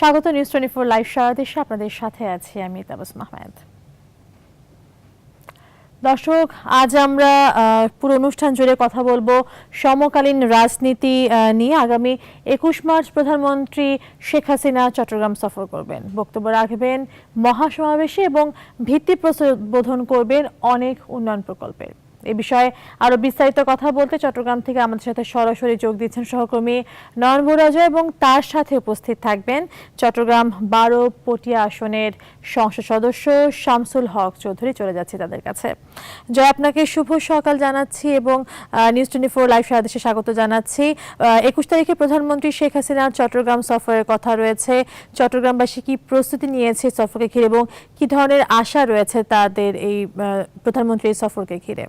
স্বাগত news 24 live সারা দেশে আপনাদের সাথে আছি আমি তাবাসসুম আহমেদ। দর্শক, আজ আমরা পুরো অনুষ্ঠান জুড়ে কথা বলবো সমকালীন রাজনীতি নিয়ে। আগামী 21 মার্চ প্রধানমন্ত্রী শেখ হাসিনা চট্টগ্রাম সফর করবেন, বক্তব্য রাখবেন মহাসমাবেশে এবং ভিত্তিপ্রস্তর উদ্বোধন করবেন অনেক উন্নয়ন প্রকল্পের। এই বিষয়ে আরো বিস্তারিত কথা বলতে চট্টগ্রাম থেকে আমাদের সাথে সরাসরি যোগ দিচ্ছেন সহকর্মী নয়ন ভৌরাজয় এবং তার সাথে উপস্থিত থাকবেন চট্টগ্রাম 12 পটিয়া আসনের সংসদ সদস্য শামসুল হক চৌধুরী। চলে যাচ্ছে তাদের কাছে। জয়, আপনাকে শুভ সকাল জানাচ্ছি এবং নিউজ 24 লাইভ সারা দেশে স্বাগত জানাচ্ছি। 21 তারিখে প্রধানমন্ত্রী শেখ হাসিনার চট্টগ্রাম সফরের কথা রয়েছে। চট্টগ্রামবাসী কি প্রস্তুতি নিয়েছে সফরকে ঘিরে এবং কি ধরনের আশা রয়েছে তাদের এই প্রধানমন্ত্রীর সফরকে ঘিরে?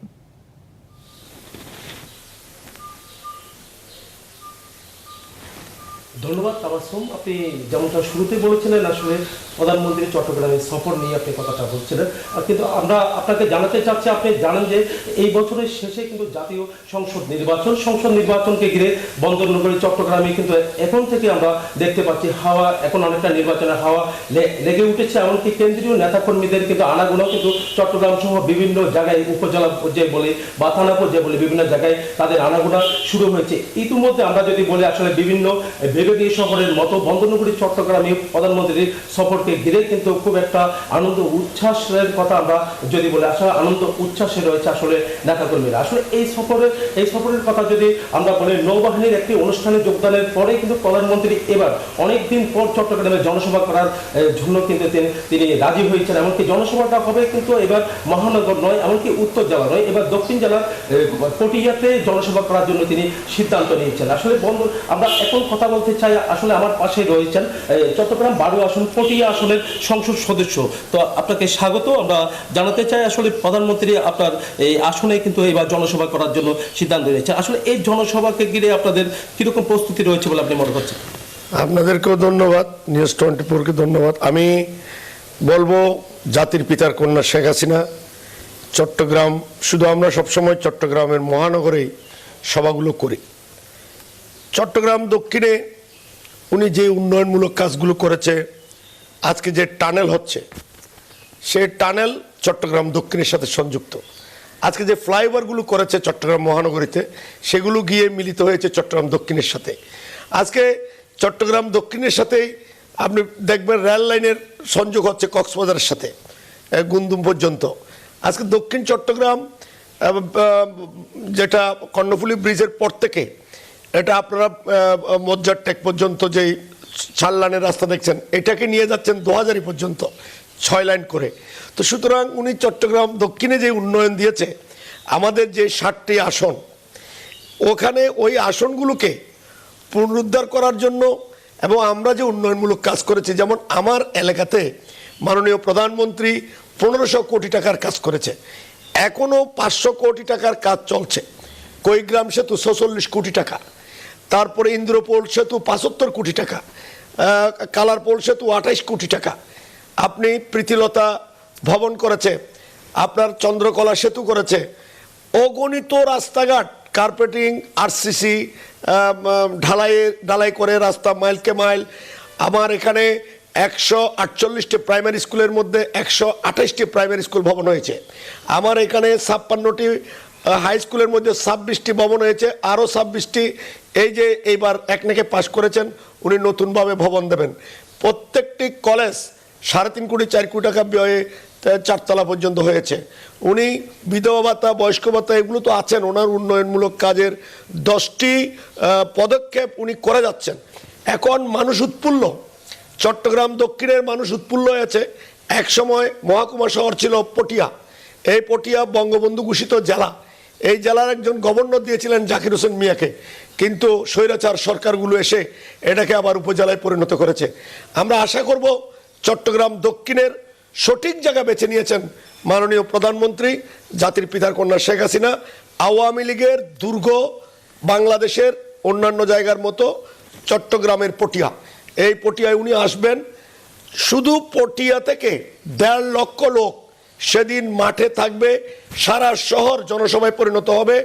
ধন্যবাদ তাবাসসুম। আপনি যেমনটা শুরুতে বলেছিলেন, আসলে প্রধানমন্ত্রী চট্টগ্রামের সফর নিয়ে আপনি কথাটা বলছিলেন, কিন্তু আমরা আপনাকে জানাতে চাচ্ছি, আপনি জানেন যে এই বছরের শেষে কিন্তু জাতীয় সংসদ নির্বাচনকে ঘিরে বন্দরনগরী চট্টগ্রামে কিন্তু এখন থেকে আমরা দেখতে পাচ্ছি হাওয়া, এখন অনেকটা নির্বাচনের হাওয়া লেগে উঠেছে। এমনকি কেন্দ্রীয় নেতাকর্মীদের কিন্তু আনাগোনাও কিন্তু চট্টগ্রাম সহ বিভিন্ন জায়গায় উপজেলা পর্যায়ে বলে বা থানা পর্যায়ে বলে বিভিন্ন জায়গায় তাদের আনাগোনা শুরু হয়েছে। ইতিমধ্যে আমরা যদি বলি, আসলে বিভিন্ন বিভাগীয় শহরের মতো বন্দরনগরী চট্টগ্রামে প্রধানমন্ত্রীর সফরকে ঘিরে কিন্তু খুব একটা আনন্দ উচ্ছ্বাসের কথা আমরা যদি বলি, আসলে আনন্দ উচ্ছ্বাসে রয়েছে আসলে নেতাকর্মীরা। আসলে এই সফরের কথা যদি আমরা বলি, নৌবাহিনীর একটি অনুষ্ঠানে যোগদানের পরে কিন্তু প্রধানমন্ত্রী এবার অনেকদিন পর চট্টগ্রামে জনসভা করার জন্য কিন্তু তিনি রাজি হয়েছেন। এমনকি জনসভাটা হবে কিন্তু এবার মহানগর নয়, এমনকি উত্তর জেলা নয়, এবার দক্ষিণ জেলার পটিয়াতে জনসভা করার জন্য তিনি সিদ্ধান্ত নিয়েছেন। আসলে আমরা এখন কথা বলতে চাই, আসলে আমার পাশে রয়েছেন চট্টগ্রাম 12 আসন পটিয়া আসনের সংসদ সদস্য। তো আপনাকে স্বাগত। আমরা জানাতে চাই, আসলে প্রধানমন্ত্রী আপনার এই আসনে কিন্তু এবার জনসভা করার জন্য সিদ্ধান্ত নিয়েছেন। আসলে এই জনসভাকে ঘিরে আপনাদের কিরকম প্রস্তুতি রয়েছে বলে আপনি মনে করছেন? আপনাদেরকেও ধন্যবাদ, নিউজ 24কে ধন্যবাদ। আমি বলবো, জাতির পিতার কন্যা শেখ হাসিনা চট্টগ্রাম, শুধু আমরা সবসময় চট্টগ্রামের মহানগরেই সভাগুলো করি। চট্টগ্রাম দক্ষিণে উনি যে উন্নয়নমূলক কাজগুলো করেছে, আজকে যে টানেল হচ্ছে, সে টানেল চট্টগ্রাম দক্ষিণের সাথে সংযুক্ত। আজকে যে ফ্লাইওভারগুলো করেছে চট্টগ্রাম মহানগরীতে, সেগুলো গিয়ে মিলিত হয়েছে চট্টগ্রাম দক্ষিণের সাথে। আজকে চট্টগ্রাম দক্ষিণের সাথেই আপনি দেখবেন রেল লাইনের সংযোগ হচ্ছে কক্সবাজারের সাথে গুন্দুম পর্যন্ত। আজকে দক্ষিণ চট্টগ্রাম যেটা কর্ণফুলী ব্রিজের পর থেকে এটা আপনারা মজ্জার টেক পর্যন্ত যেই 4 লাইনের রাস্তা দেখছেন, এটাকে নিয়ে যাচ্ছেন 2000 পর্যন্ত 6 লাইন করে। তো সুতরাং উনি চট্টগ্রাম দক্ষিণে যে উন্নয়ন দিয়েছে, আমাদের যে 60টি আসন, ওখানে ওই আসনগুলোকে পুনরুদ্ধার করার জন্য এবং আমরা যে উন্নয়নমূলক কাজ করেছি, যেমন আমার এলাকাতে মাননীয় প্রধানমন্ত্রী 1500 কোটি টাকার কাজ করেছে, এখনও 500 কোটি টাকার কাজ চলছে। কৈগ্রাম সেতু 46 কোটি টাকা, তারপরে ইন্দ্রপোল সেতু 75 কোটি টাকা, কালারপোল সেতু 28 কোটি টাকা, আপনি প্রীতিলতা ভবন করেছে, আপনার চন্দ্রকলা সেতু করেছে, অগণিত রাস্তাঘাট, কার্পেটিং, আরসিসি, ঢালাই করে রাস্তা মাইলকে মাইল। আমার এখানে 148টি প্রাইমারি স্কুলের মধ্যে 128টি প্রাইমারি স্কুল ভবন হয়েছে। আমার এখানে 56টি হাই স্কুলের মধ্যে 26টি ভবন হয়েছে, আরও 26টি এই যে এইবার একনেকে পাশ করেছেন, উনি নতুনভাবে ভবন দেবেন। প্রত্যেকটি কলেজ 3.5 কোটি 4 কোটি টাকা ব্যয়ে 4 তলা পর্যন্ত হয়েছে। উনি বিধবা ভাতা, বয়স্ক ভাতা, এগুলো তো আছেন। ওনার উন্নয়নমূলক কাজের 10টি পদক্ষেপ উনি করে যাচ্ছেন। এখন মানুষ উৎফুল্ল, চট্টগ্রাম দক্ষিণের মানুষ উৎফুল্ল হয়েছে। একসময় মহকুমা শহর ছিল পটিয়া, এই পটিয়া বঙ্গবন্ধু ঘোষিত জেলা। এই জেলার একজন গভর্নর দিয়েছিলেন জাকির হোসেন মিয়াকে, কিন্তু স্বৈরাচার সরকারগুলো এসে এটাকে আবার উপজেলায় পরিণত করেছে। আমরা আশা করব চট্টগ্রাম দক্ষিণের সঠিক জায়গা বেছে নিয়েছেন মাননীয় প্রধানমন্ত্রী, জাতির পিতার কন্যা শেখ হাসিনা। আওয়ামী লীগের দুর্গ বাংলাদেশের অন্যান্য জায়গার মতো চট্টগ্রামের পটিয়া, এই পটিয়ায় উনি আসবেন। শুধু পটিয়া থেকে 1.5 লক্ষ লোক সেদিন মাঠে থাকবে, সারা শহর জনসভায় পরিণত হবে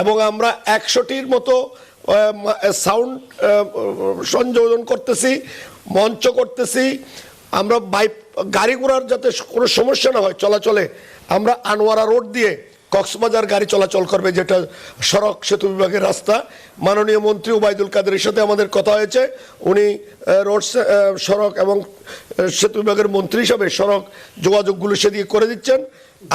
এবং আমরা 100টির মতো সাউন্ড সংযোজন করতেছি। মঞ্চ করতেছি, আমরা গাড়ি ঘোড়ার যাতে কোনো সমস্যা না হয় চলাচলে, আমরা আনোয়ারা রোড দিয়ে কক্সবাজার গাড়ি চলাচল করবে, যেটা সড়ক সেতু বিভাগের রাস্তা। মাননীয় মন্ত্রী ওবায়দুল কাদেরের সাথে আমাদের কথা হয়েছে, উনি সড়ক এবং সেতু বিভাগের মন্ত্রী হিসাবে সড়ক যোগাযোগগুলো সেদিকে করে দিচ্ছেন।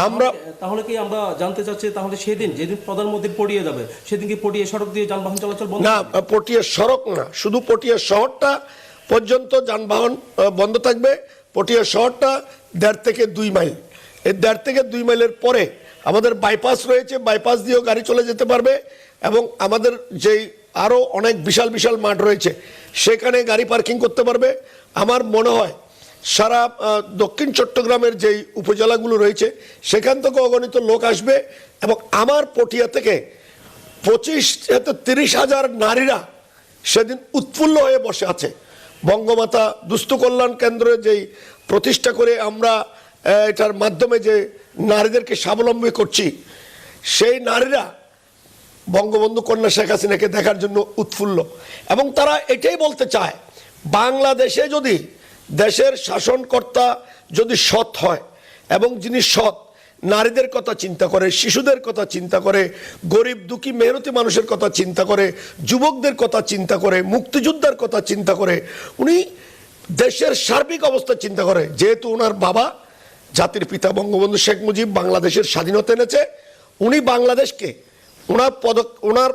আমরা তাহলে কি আমরা জানতে চাচ্ছি, তাহলে যেদিন প্রধানমন্ত্রী পটিয়ে যাবে সেদিন কি পটিয়ে সড়ক দিয়ে যানবাহন চলাচল বন্ধ? না, পটিয়া সড়ক না, শুধু পটিয়া শহরটা পর্যন্ত যানবাহন বন্ধ থাকবে। পটিয়া শহরটা 1.5 থেকে 2 মাইল, এই 1.5 থেকে 2 মাইলের পরে আমাদের বাইপাস রয়েছে, বাইপাস দিয়েও গাড়ি চলে যেতে পারবে। এবং আমাদের যেই আরও অনেক বিশাল বিশাল মাঠ রয়েছে সেখানে গাড়ি পার্কিং করতে পারবে। আমার মনে হয় সারা দক্ষিণ চট্টগ্রামের যেই উপজেলাগুলো রয়েছে সেখান থেকে অগণিত লোক আসবে। এবং আমার পটিয়া থেকে 25-30 হাজার নারীরা সেদিন উৎফুল্ল হয়ে বসে আছে। বঙ্গমাতা দুস্থ কল্যাণ কেন্দ্রে যেই প্রতিষ্ঠা করে আমরা এটার মাধ্যমে যে নারীদেরকে স্বাবলম্বী করছি, সেই নারীরা বঙ্গবন্ধু কন্যা শেখ হাসিনাকে দেখার জন্য উৎফুল্ল। এবং তারা এটাই বলতে চায়, বাংলাদেশে যদি দেশের শাসনকর্তা যদি সৎ হয় এবং যিনি সৎ, নারীদের কথা চিন্তা করে, শিশুদের কথা চিন্তা করে, গরিব দুঃখী মেহনতি মানুষের কথা চিন্তা করে, যুবকদের কথা চিন্তা করে, মুক্তিযোদ্ধার কথা চিন্তা করে, উনি দেশের সার্বিক অবস্থা চিন্তা করে। যেহেতু ওনার বাবা জাতির পিতা বঙ্গবন্ধু শেখ মুজিব বাংলাদেশের স্বাধীনতা এনেছে, উনি বাংলাদেশকে ওনার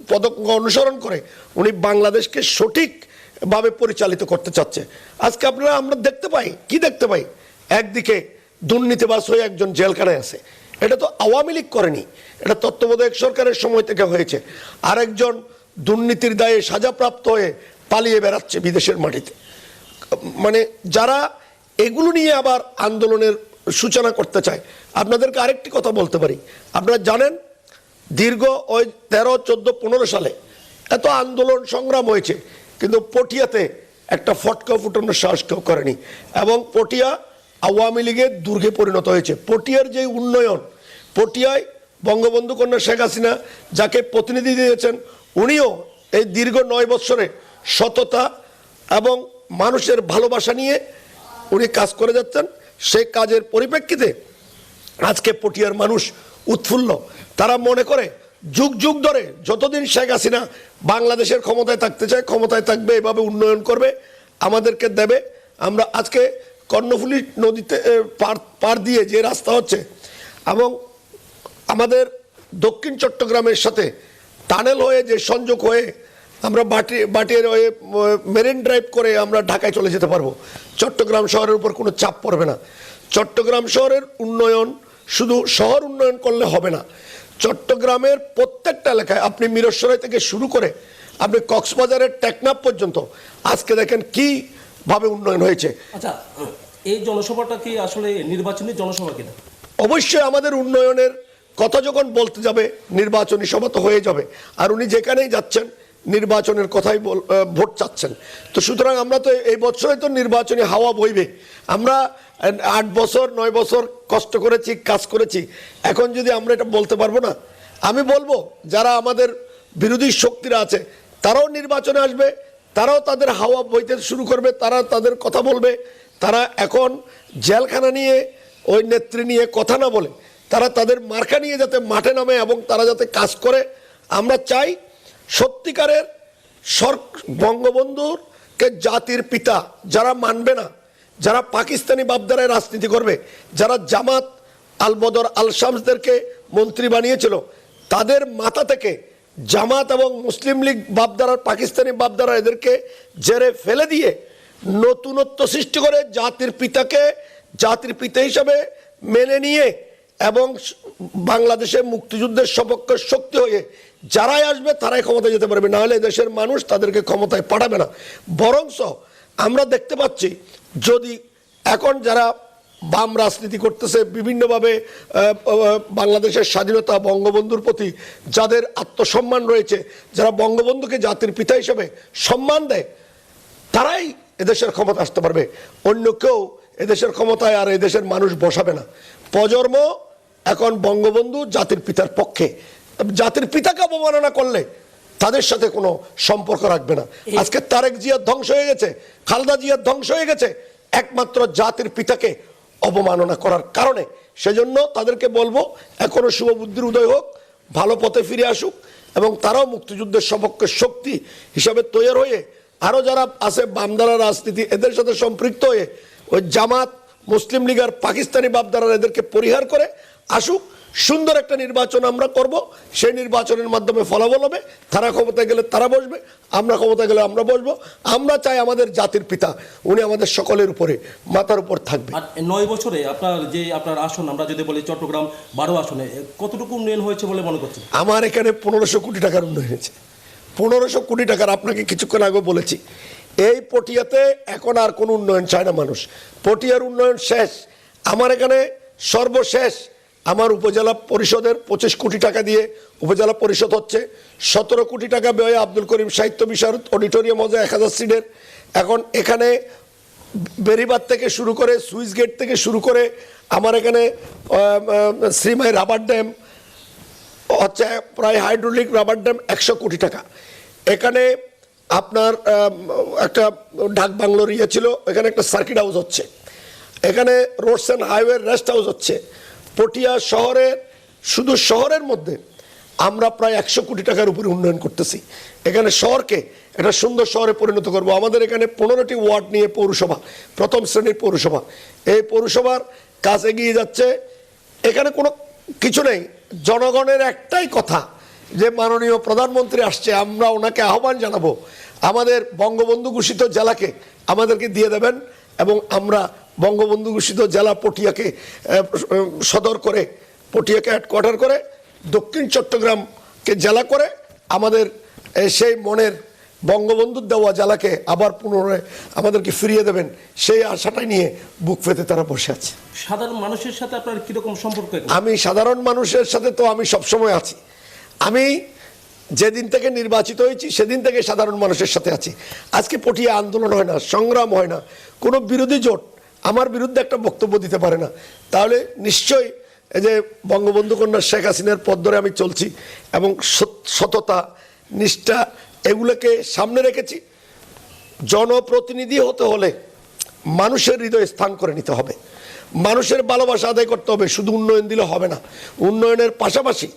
পদক অনুসরণ করে উনি বাংলাদেশকে সঠিকভাবে পরিচালিত করতে চাচ্ছে। আজকে আমরা দেখতে পাই, কি দেখতে পাই, একদিকে দুর্নীতিবাজ হয়ে একজন জেলখানায় আছে, এটা তো আওয়ামী লীগ করেনি, এটা তত্ত্বাবধায়ক সরকারের সময় থেকে হয়েছে। আরেকজন দুর্নীতির দায়ে সাজাপ্রাপ্ত হয়ে পালিয়ে বেড়াচ্ছে বিদেশের মাটিতে। মানে যারা এগুলো নিয়ে আবার আন্দোলনের সূচনা করতে চায়, আপনাদেরকে আরেকটি কথা বলতে পারি। আপনারা জানেন দীর্ঘ ওই 13, 14, 15 সালে এত আন্দোলন সংগ্রাম হয়েছে, কিন্তু পটিয়াতে একটা ফটকা ফুটানোর সাহস কেউ করেনি। এবং পটিয়া আওয়ামী লীগের দুর্গে পরিণত হয়েছে। পটিয়ার যে উন্নয়ন, পটিয়ায় বঙ্গবন্ধু কন্যা শেখ হাসিনা যাকে প্রতিনিধি দিয়েছেন, উনিও এই দীর্ঘ 9 বছরে সততা এবং মানুষের ভালোবাসা নিয়ে উনি কাজ করে যাচ্ছেন। সেই কাজের পরিপ্রেক্ষিতে আজকে পটিয়ার মানুষ উৎফুল্ল। তারা মনে করে যুগ যুগ ধরে যতদিন শেখ হাসিনা বাংলাদেশের ক্ষমতায় থাকতে চায়, ক্ষমতায় থাকবে, এভাবে উন্নয়ন করবে, আমাদেরকে দেবে। আমরা আজকে কর্ণফুলী নদীতে পার দিয়ে যে রাস্তা হচ্ছে এবং আমাদের দক্ষিণ চট্টগ্রামের সাথে টানেল হয়ে যে সংযোগ হয়ে আমরা বাটির হয়ে মেরিন ড্রাইভ করে আমরা ঢাকায় চলে যেতে পারবো। চট্টগ্রাম শহরের উপর কোনো চাপ পড়বে না। চট্টগ্রাম শহরের উন্নয়ন শুধু শহর উন্নয়ন করলে হবে না, চট্টগ্রামের প্রত্যেকটা এলাকায়, আপনি মিরসরাই থেকে শুরু করে আপনি কক্সবাজারের টেকনাফ পর্যন্ত আজকে দেখেন কিভাবে উন্নয়ন হয়েছে। আচ্ছা, এই জনসভাটা কি আসলে নির্বাচনী জনসভা কিনা? অবশ্যই আমাদের উন্নয়নের কথা যখন বলতে যাবে নির্বাচনী সভা তো হয়ে যাবে। আর উনি যেখানেই যাচ্ছেন নির্বাচনের কথাই ভোট চাচ্ছেন। তো সুতরাং আমরা তো এই বছরে তো নির্বাচনী হাওয়া বইবে। আমরা 8 বছর 9 বছর কষ্ট করেছি, কাজ করেছি, এখন যদি আমরা এটা বলতে পারবো না? আমি বলবো যারা আমাদের বিরোধী শক্তিরা আছে তারাও নির্বাচনে আসবে, তারাও তাদের হাওয়া বইতে শুরু করবে, তারা তাদের কথা বলবে। তারা এখন জেলখানা নিয়ে, ওই নেত্রী নিয়ে কথা না বলে তারা তাদের মার্কা নিয়ে যাতে মাঠে নামে এবং তারা যাতে কাজ করে। আমরা চাই সত্যিকারের বঙ্গবন্ধুকে জাতির পিতা যারা মানবে না, যারা পাকিস্তানি বাপদারায় রাজনীতি করবে, যারা জামাত আল বদর আল শামসদেরকে মন্ত্রী বানিয়েছিল, তাদের মাথা থেকে জামাত এবং মুসলিম লীগ বাপদারার, পাকিস্তানি বাপদারা এদেরকে জেরে ফেলে দিয়ে নতুনত্ব সৃষ্টি করে জাতির পিতাকে জাতির পিতা হিসাবে মেনে নিয়ে এবং বাংলাদেশের মুক্তিযুদ্ধের সপক্ষে শক্তি হয়ে যারাই আসবে তারাই ক্ষমতায় যেতে পারবে, না হলে দেশের মানুষ তাদেরকে ক্ষমতায় পাঠাবে না। বরংস আমরা দেখতে পাচ্ছি যদি এখন যারা বাম রাজনীতি করতেছে, বিভিন্নভাবে বাংলাদেশের স্বাধীনতা, বঙ্গবন্ধুর প্রতি যাদের আত্মসম্মান রয়েছে, যারা বঙ্গবন্ধুকে জাতির পিতা হিসেবে সম্মান দেয়, তারাই এদেশের ক্ষমতা আসতে পারবে। অন্য কেউ এদেশের ক্ষমতায় আর এদেশের মানুষ বসাবে না। প্রজন্ম এখন বঙ্গবন্ধু জাতির পিতার পক্ষে। জাতির পিতাকে অবমাননা করলে তাদের সাথে কোনো সম্পর্ক রাখবে না। আজকে তারেক জিয়া ধ্বংস হয়ে গেছে, খালেদা জিয়া ধ্বংস হয়ে গেছে একমাত্র জাতির পিতাকে অবমাননা করার কারণে। সেজন্য তাদেরকে বলবো এখনো শুভবুদ্ধির উদয় হোক, ভালো পথে ফিরে আসুক এবং তারাও মুক্তিযুদ্ধের সপক্ষে শক্তি হিসাবে তৈরি হয়ে আরও যারা আছে বামদারা রাজনীতি এদের সাথে সম্পৃক্ত হয়ে ওই জামাত, মুসলিম লীগ আর পাকিস্তানি বাপদারা এদেরকে পরিহার করে আসুক। সুন্দর একটা নির্বাচন আমরা করব, সেই নির্বাচনের মাধ্যমে ফলাফল হবে। তারা ক্ষমতায় গেলে তারা বসবে, আমরা ক্ষমতায় গেলে আমরা বসবো। আমরা চাই আমাদের জাতির পিতা উনি আমাদের সকলের উপরে মাথার উপর থাকবে। আর 9 বছরে আপনার আসন আমরা যদি বলি চট্টগ্রাম 12 আসনে কতটুকু উন্নয়ন হয়েছে বলে মনে করছেন? আমার এখানে 1500 কোটি টাকার উন্নয়ন হয়েছে। 1500 কোটি টাকার, আপনাকে কিছুক্ষণ আগে বলেছি এই পটিয়াতে এখন আর কোনো উন্নয়ন চায় না মানুষ। পটিয়ার উন্নয়ন শেষ। আমার এখানে সর্বশেষ আমার উপজেলা পরিষদের 25 কোটি টাকা দিয়ে উপজেলা পরিষদ হচ্ছে। 17 কোটি টাকা ব্যয়ে আব্দুল করিম সাহিত্য বিশারদ অডিটোরিয়াম হচ্ছে 1000 সিটের। এখন এখানে বেরিবাদ থেকে শুরু করে সুইচ গেট থেকে শুরু করে আমার এখানে শ্রীমাই রাবার ড্যাম হচ্ছে, প্রায় হাইড্রোলিক রাবার ড্যাম 100 কোটি টাকা। এখানে আপনার একটা ঢাক বাংলোর ইয়ে ছিল, এখানে একটা সার্কিট হাউস হচ্ছে। এখানে roads and highway rest house হচ্ছে। পটিয়া শহরের, শুধু শহরের মধ্যে আমরা প্রায় 100 কোটি টাকার উপরে উন্নয়ন করতেছি। এখানে শহরকে একটা সুন্দর শহরে পরিণত করব। আমাদের এখানে 15টি ওয়ার্ড নিয়ে পৌরসভা, প্রথম শ্রেণীর পৌরসভা। এই পৌরসভার কাজ এগিয়ে যাচ্ছে। এখানে কোনো কিছু নেই, জনগণের একটাই কথা যে মাননীয় প্রধানমন্ত্রী আসছে, আমরা ওনাকে আহ্বান জানাবো আমাদের বঙ্গবন্ধু ঘোষিত জেলাকে আমাদেরকে দিয়ে দেবেন এবং আমরা বঙ্গবন্ধু ঘোষিত জেলা পটিয়াকে সদর করে, পটিয়াকে হেডকোয়ার্টার করে, দক্ষিণ চট্টগ্রামকে জেলা করে আমাদের সেই মনের বঙ্গবন্ধুর দেওয়া জেলাকে আবার পুনরায় আমাদেরকে ফিরিয়ে দেবেন, সেই আশাটাই নিয়ে বুক পেতে তারা বসে আছে। সাধারণ মানুষের সাথে আপনার কিরকম সম্পর্ক? আমি সাধারণ মানুষের সাথে তো আমি সবসময় আছি। আমি যেদিন থেকে নির্বাচিত হয়েছি সেদিন থেকে সাধারণ মানুষের সাথে আছি। আজকে পটিয়া আন্দোলন হয় না, সংগ্রাম হয় না, কোনো বিরোধী জোট আমার বিরুদ্ধে একটা বক্তব্য দিতে পারে না। তাহলে নিশ্চয়ই এই যে বঙ্গবন্ধু কন্যা শেখ হাসিনার পথ ধরে আমি চলছি এবং সততা, নিষ্ঠা এগুলোকে সামনে রেখেছি। জনপ্রতিনিধি হতে হলে মানুষের হৃদয়ে স্থান করে নিতে হবে, মানুষের ভালোবাসা আদায় করতে হবে। শুধু উন্নয়ন দিলে হবে না, উন্নয়নের পাশাপাশি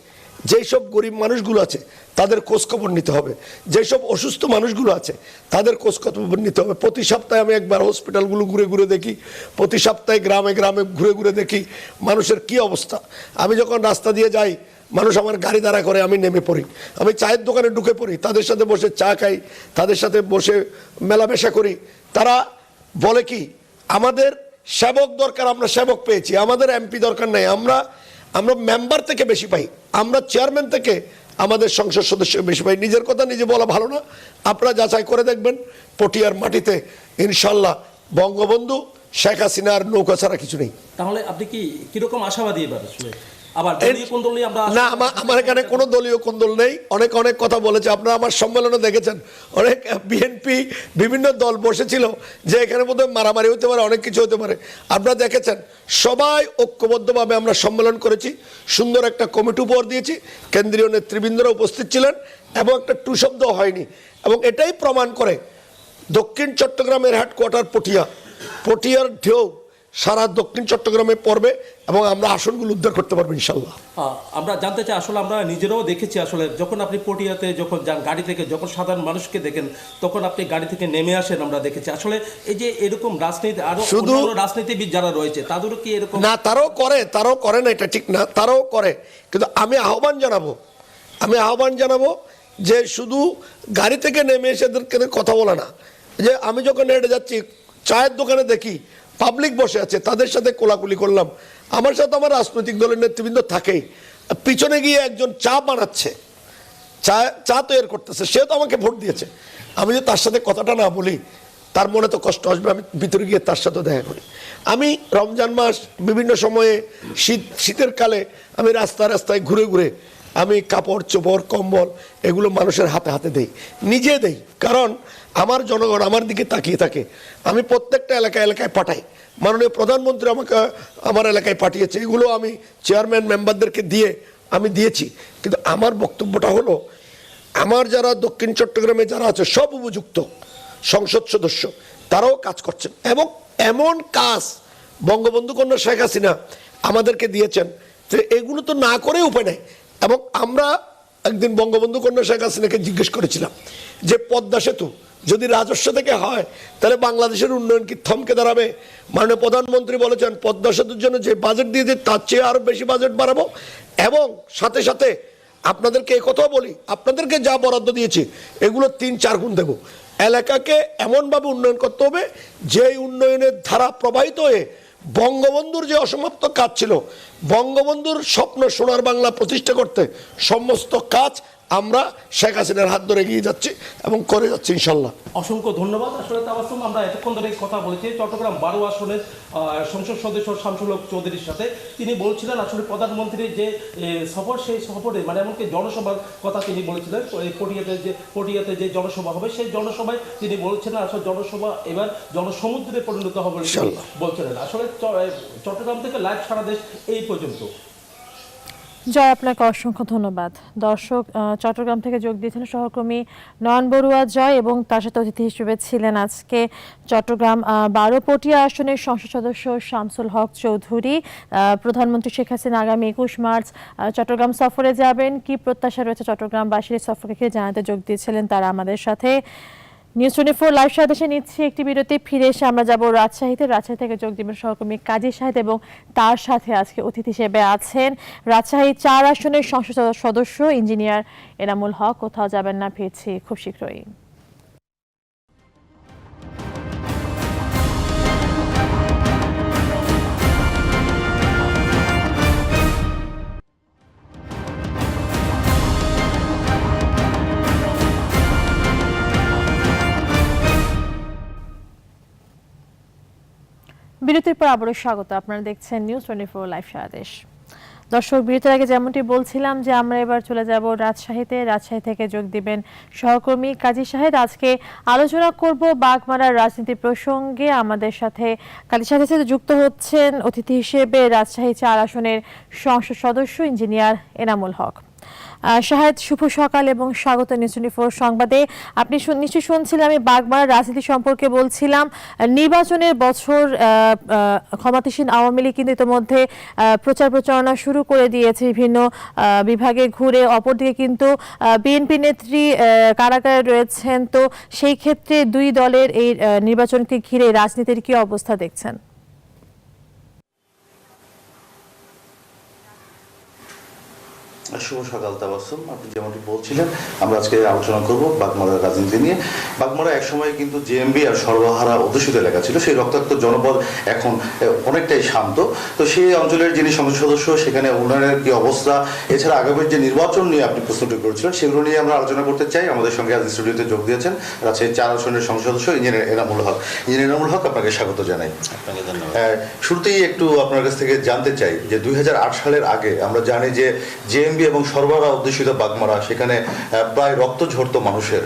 যেই সব গরিব মানুষগুলো আছে তাদের খোঁজখবর নিতে হবে, যেসব অসুস্থ মানুষগুলো আছে তাদের খোঁজখবর নিতে হবে। প্রতি সপ্তাহে আমি একবার হসপিটালগুলো ঘুরে ঘুরে দেখি, প্রতি সপ্তাহে গ্রামে গ্রামে ঘুরে ঘুরে দেখি মানুষের কি অবস্থা। আমি যখন রাস্তা দিয়ে যাই মানুষ আমার গাড়ি দাঁড়া করে, আমি নেমে পড়ি, আমি চায়ের দোকানে ঢুকে পড়ি, তাদের সাথে বসে চা খাই, তাদের সাথে বসে মেলামেশা করি। তারা বলে কি আমাদের সেবক দরকার, আমরা সেবক পেয়েছি, আমাদের এমপি দরকার নাই, আমরা মেম্বার থেকে বেশি পাই, আমরা চেয়ারম্যান থেকে আমাদের সংসদ সদস্য বেশি পাই। নিজের কথা নিজে বলা ভালো না, আপনারা যাচাই করে দেখবেন পটিয়ার মাটিতে ইনশাল্লাহ বঙ্গবন্ধু শেখ হাসিনার নৌকা ছাড়া কিছু নেই। তাহলে আপনি কিরকম আশাবাদী এবার? আবার দলীয় কোন্দল নিয়ে আমরা না, আমার এখানে কোনো দলীয় কোন্দল নেই। অনেক কথা বলেছে, আপনারা আমার সম্মেলনে দেখেছেন অনেক বিএনপি বিভিন্ন দল বসেছিল যে এখানে বোধহয় মারামারি হতে পারে, অনেক কিছু হতে পারে। আপনারা দেখেছেন সবাই ঐক্যবদ্ধভাবে আমরা সম্মেলন করেছি, সুন্দর একটা কমিটি উপহার দিয়েছি, কেন্দ্রীয় নেতৃবৃন্দরা উপস্থিত ছিলেন এবং একটা টু শব্দ হয়নি। এবং এটাই প্রমাণ করে দক্ষিণ চট্টগ্রামের হেডকোয়ার্টার পটিয়ার ঢেউ সারা দক্ষিণ চট্টগ্রামে পড়বে এবং আমরা আসনগুলো উদ্ধার করতে পারবো ইনশাল্লাহ। আমরা জানতে চাই, আসলে আমরা নিজেরাও দেখেছি, আসলে যখন আপনি পটিয়াতে যখন যান গাড়ি থেকে, যখন সাধারণ মানুষকে দেখেন তখন আপনি গাড়ি থেকে নেমে আসেন, আমরা দেখেছি। আসলে এই যে এরকম রাজনীতি আরো শুধু রাজনীতিবিদ যারা রয়েছে তাদেরও কি এরকম? না, তারাও করে না, এটা ঠিক না, তারাও করে। কিন্তু আমি আহ্বান জানাবো যে শুধু গাড়ি থেকে নেমে এসে এদেরকে কথা বলা না। যে আমি যখন হেঁটে যাচ্ছি চায়ের দোকানে দেখি পাবলিক বসে আছে, তাদের সাথে কোলাকুলি করলাম। আমার সাথে আমার রাজনৈতিক দলের নেতৃবৃন্দ থাকেই, পিছনে গিয়ে একজন চা বানাচ্ছে, চা তৈরি করতেছে, সেও তো আমাকে ভোট দিয়েছে। আমি যদি তার সাথে কথাটা না বলি তার মনে তো কষ্ট আসবে, আমি ভিতরে গিয়ে তার সাথে দেখা করি। আমি রমজান মাস বিভিন্ন সময়ে শীতের কালে আমি রাস্তায় ঘুরে ঘুরে আমি কাপড় চোপড় কম্বল এগুলো মানুষের হাতে হাতে দেই, নিজে দেই, কারণ আমার জনগণ আমার দিকে তাকিয়ে থাকে। আমি প্রত্যেকটা এলাকায় পাঠাই, মাননীয় প্রধানমন্ত্রী আমাকে আমার এলাকায় পাঠিয়েছে, এগুলো আমি চেয়ারম্যান মেম্বারদেরকে দিয়ে আমি দিয়েছি। কিন্তু আমার বক্তব্যটা হলো আমার যারা দক্ষিণ চট্টগ্রামে যারা আছে সব উপযুক্ত সংসদ সদস্য, তারাও কাজ করছেন এবং এমন কাজ বঙ্গবন্ধু কন্যা শেখ হাসিনা আমাদেরকে দিয়েছেন যে এগুলো তো না করে উপায় নেই। এবং আমরা একদিন বঙ্গবন্ধু কন্যা শেখ হাসিনাকে জিজ্ঞেস করেছিলাম যে পদ্মা সেতু যদি রাজস্ব থেকে হয় তাহলে বাংলাদেশের উন্নয়ন কি থমকে দাঁড়াবে? মাননীয় প্রধানমন্ত্রী বলেছেন পদ্মা সেতুর জন্য যে বাজেট দিয়েছে তার চেয়ে আরো বেশি বাজেট বাড়াবো, এবং সাথে সাথে আপনাদেরকে একথাও বলি, আপনাদেরকে যা বরাদ্দ দিয়েছি এগুলো 3-4 গুণ দেব। এলাকাকে এমনভাবে উন্নয়ন করতে হবে যে উন্নয়নের ধারা প্রবাহিত হয়ে বঙ্গবন্ধুর যে অসমাপ্ত কাজ ছিল, বঙ্গবন্ধুর স্বপ্ন সোনার বাংলা প্রতিষ্ঠা করতে সমস্ত কাজ আমরা শেখ হাসিনার হাত ধরে এগিয়ে যাচ্ছি এবং করে যাচ্ছি ইনশাল্লাহ। অসংখ্য ধন্যবাদ। আসলে তাবাসসুম, আমরা এতক্ষণ ধরে কথা বলেছি চট্টগ্রাম 12 আসনের সংসদ সদস্য শামসুল হক চৌধুরীর সাথে। তিনি বলছিলেন আসলে প্রধানমন্ত্রীর যে সফর, সেই সফরে মানে এমনকি জনসভার কথা তিনি বলেছিলেন, পটিয়াতে যে জনসভা হবে সেই জনসভায় তিনি বলছেন আসলে জনসভা এবার জনসমুদ্রে পরিণত হবে বলছিলেন। আসলে চট্টগ্রাম থেকে লাইভ সারা দেশ এই পর্যন্ত। জয়, আপনাকে অসংখ্য ধন্যবাদ। দর্শক, চট্টগ্রাম থেকে যোগ দিয়েছেন সহকর্মী নয়ন বড়ুয়া জয়, এবং তার সাথে অতিথি হিসেবে ছিলেন আজকে চট্টগ্রাম 12 পটিয়া আসনের সংসদ সদস্য শামসুল হক চৌধুরী। প্রধানমন্ত্রী শেখ হাসিনা আগামী 21 মার্চ চট্টগ্রাম সফরে যাবেন, কি প্রত্যাশা রয়েছে চট্টগ্রামবাসীর সফরকে জানাতে যোগ দিয়েছিলেন তারা আমাদের সাথে। নিউজ 24 লাইভ সাথে নিচ্ছি একটি বিরতি, ফিরে এসে আমরা যাব রাজশাহীতে। রাজশাহী থেকে যোগ দিবেন সহকর্মী কাজী শাহেদ, এবং তার সাথে আজকে অতিথি হিসেবে আছেন রাজশাহী 4 আসনের সংসদ সদস্য ইঞ্জিনিয়ার এনামুল হক। কোথাও যাবেন না, ফিরছি খুব শীঘ্রই। বিরতির পর আবারও স্বাগত। আপনারা দেখছেন নিউজ 24 লাইভ সারা দেশ। দর্শক, বিরতির আগে যেমনটি বলছিলাম যে আমরা এবার চলে যাব রাজশাহীতে। রাজশাহী থেকে যোগ দিবেন সহকর্মী কাজী শাহেদ। আজকে আলোচনা করব বাগমারার রাজনীতি প্রসঙ্গে। আমাদের সাথে কাজী শাহেদের সাথে যুক্ত হচ্ছেন অতিথি হিসেবে রাজশাহী 4 আসনের সংসদ সদস্য ইঞ্জিনিয়ার এনামুল হক। শাহেদ, শুভ সকাল এবং স্বাগত নিউজ 24 সংবাদে। আপনি নিশ্চয়ই শুনছিলেন আমি বাগমারার রাজনীতি সম্পর্কে বলছিলাম। নির্বাচনের বছর, ক্ষমতাসীন আওয়ামী লীগ কিন্তু ইতিমধ্যে প্রচার প্রচারণা শুরু করে দিয়েছে বিভিন্ন বিভাগে ঘুরে। অপরদিকে কিন্তু বিএনপি নেত্রী কারাগারে রয়েছেন। তো সেই ক্ষেত্রে দুই দলের এই নির্বাচনকে ঘিরে রাজনীতির কি অবস্থা দেখছেন? শুভ সকাল তাবাসসুম, আপনি যেমনটি বলছিলেন আমরা আজকে আলোচনা করব বাগমারার রাজনীতি নিয়ে। বাগমারা একসময় কিন্তু জেএমবি আর সর্বহারা অধ্যুষিত এলাকা ছিল। সেই রক্তাক্ত জনপদ এখন অনেকটাই শান্ত। তো সেই অঞ্চলের যিনি সংসদ সদস্য, সেখানে উন্নয়নের কি অবস্থা, এছাড়া আগামীর যে নির্বাচন নিয়ে আপনি প্রশ্নটি করেছিলেন, সেগুলো নিয়ে আমরা আলোচনা করতে চাই। আমাদের সঙ্গে আজ স্টুডিওতে যোগ দিয়েছেন রাজশাহী 4 আসনের সংসদ সদস্য ইঞ্জিনিয়ার এনামুল হক। ইঞ্জিনিয়ার এনামুল হক, আপনাকে স্বাগত জানাই। আপনাকে ধন্যবাদ। শুরুতেই একটু আপনার কাছ থেকে জানতে চাই যে 2008 সালের আগে আমরা জানি যে জেএমবি এবং সর্বহারা অধ্যুষিত বাগমারা, সেখানে প্রায় রক্ত ঝরত মানুষের।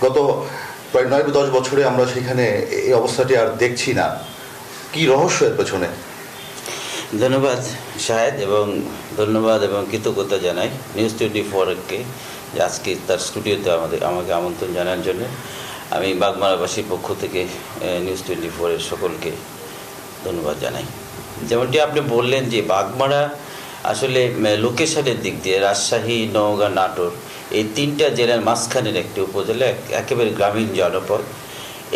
গত প্রায় 9-10 বছরে আমরা সেখানে এই অবস্থাটি আর দেখছি না। কি রহস্য এর পেছনে? ধন্যবাদ শাহেদ, এবং ধন্যবাদ এবং কৃতজ্ঞতা জানাই নিউজ 24-কে যে আজকে তার স্টুডিওতে আমাকে আমন্ত্রণ জানার জন্য। আমি বাগমারাবাসীর পক্ষ থেকে নিউজ 24-এর সকলকে ধন্যবাদ জানাই। যেমনটি আপনি বললেন যে বাগমারা আসলে লোকেশনের দিক দিয়ে রাজশাহী, নওগাঁ, নাটোর এই 3টা জেলার মাঝখানের একটি উপজেলা, একেবারে গ্রামীণ জনপদ।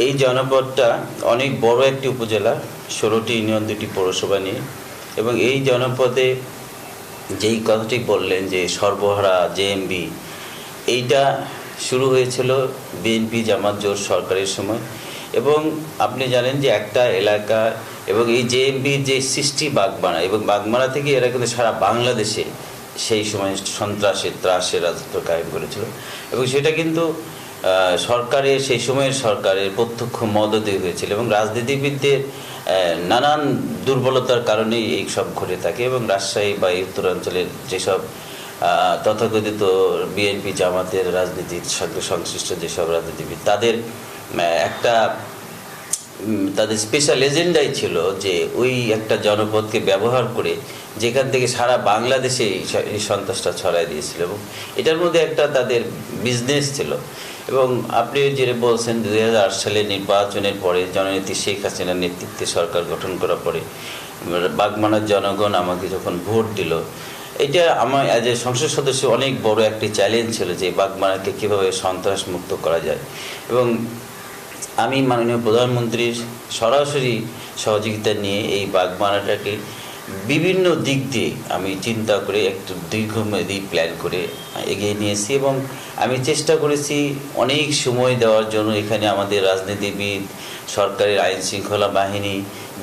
এই জনপদটা অনেক বড় একটি উপজেলা, 16টি ইউনিয়ন, 2টি পৌরসভা নিয়ে। এবং এই জনপদে যেই কথাটি বললেন যে সর্বহারা জেএমবি, এইটা শুরু হয়েছিল বিএনপি জামাত জোট সরকারের সময়। এবং আপনি জানেন যে একটা এলাকা এবং এই জেএমবির যে সৃষ্টি বাগমারা, এবং বাগমারা থেকে এরা কিন্তু সারা বাংলাদেশে সেই সময় সন্ত্রাসের ত্রাসের রাজত্ব কায়েম করেছিল। এবং সেটা কিন্তু সেই সময়ের সরকারের প্রত্যক্ষ মদতে হয়েছিল, এবং রাজনীতিবিদদের নানান দুর্বলতার কারণেই এই সব ঘটে থাকে। এবং রাজশাহী বা এই উত্তরাঞ্চলের যেসব তথাকথিত বিএনপি জামাতের রাজনীতির সঙ্গে সংশ্লিষ্ট যেসব রাজনীতিবিদ, তাদের একটা তাদের স্পেশাল এজেন্ডাই ছিল যে ওই একটা জনপদকে ব্যবহার করে যেখান থেকে সারা বাংলাদেশে এই সন্ত্রাসটা ছড়াই দিয়েছিল এবং এটার মধ্যে একটা তাদের বিজনেস ছিল। এবং আপনি যেটা বলছেন 2008 সালে নির্বাচনের পরে জননেত্রী শেখ হাসিনার নেতৃত্বে সরকার গঠন করার পরে বাগমারার জনগণ আমাকে যখন ভোট দিল, এটা আমার অ্যাজ এ সংসদ সদস্য অনেক বড় একটি চ্যালেঞ্জ ছিল যে বাগমারাকে কীভাবে সন্ত্রাস মুক্ত করা যায়। এবং আমি মাননীয় প্রধানমন্ত্রীর সরাসরি সহযোগিতা নিয়ে এই বাগমারাটাকে বিভিন্ন দিক দিয়ে আমি চিন্তা করে একটু দীর্ঘমেয়াদী প্ল্যান করে এগিয়ে নিয়েছি এবং আমি চেষ্টা করেছি অনেক সময় দেওয়ার জন্য। এখানে আমাদের রাজনীতিবিদ, সরকারের আইন শৃঙ্খলা বাহিনী,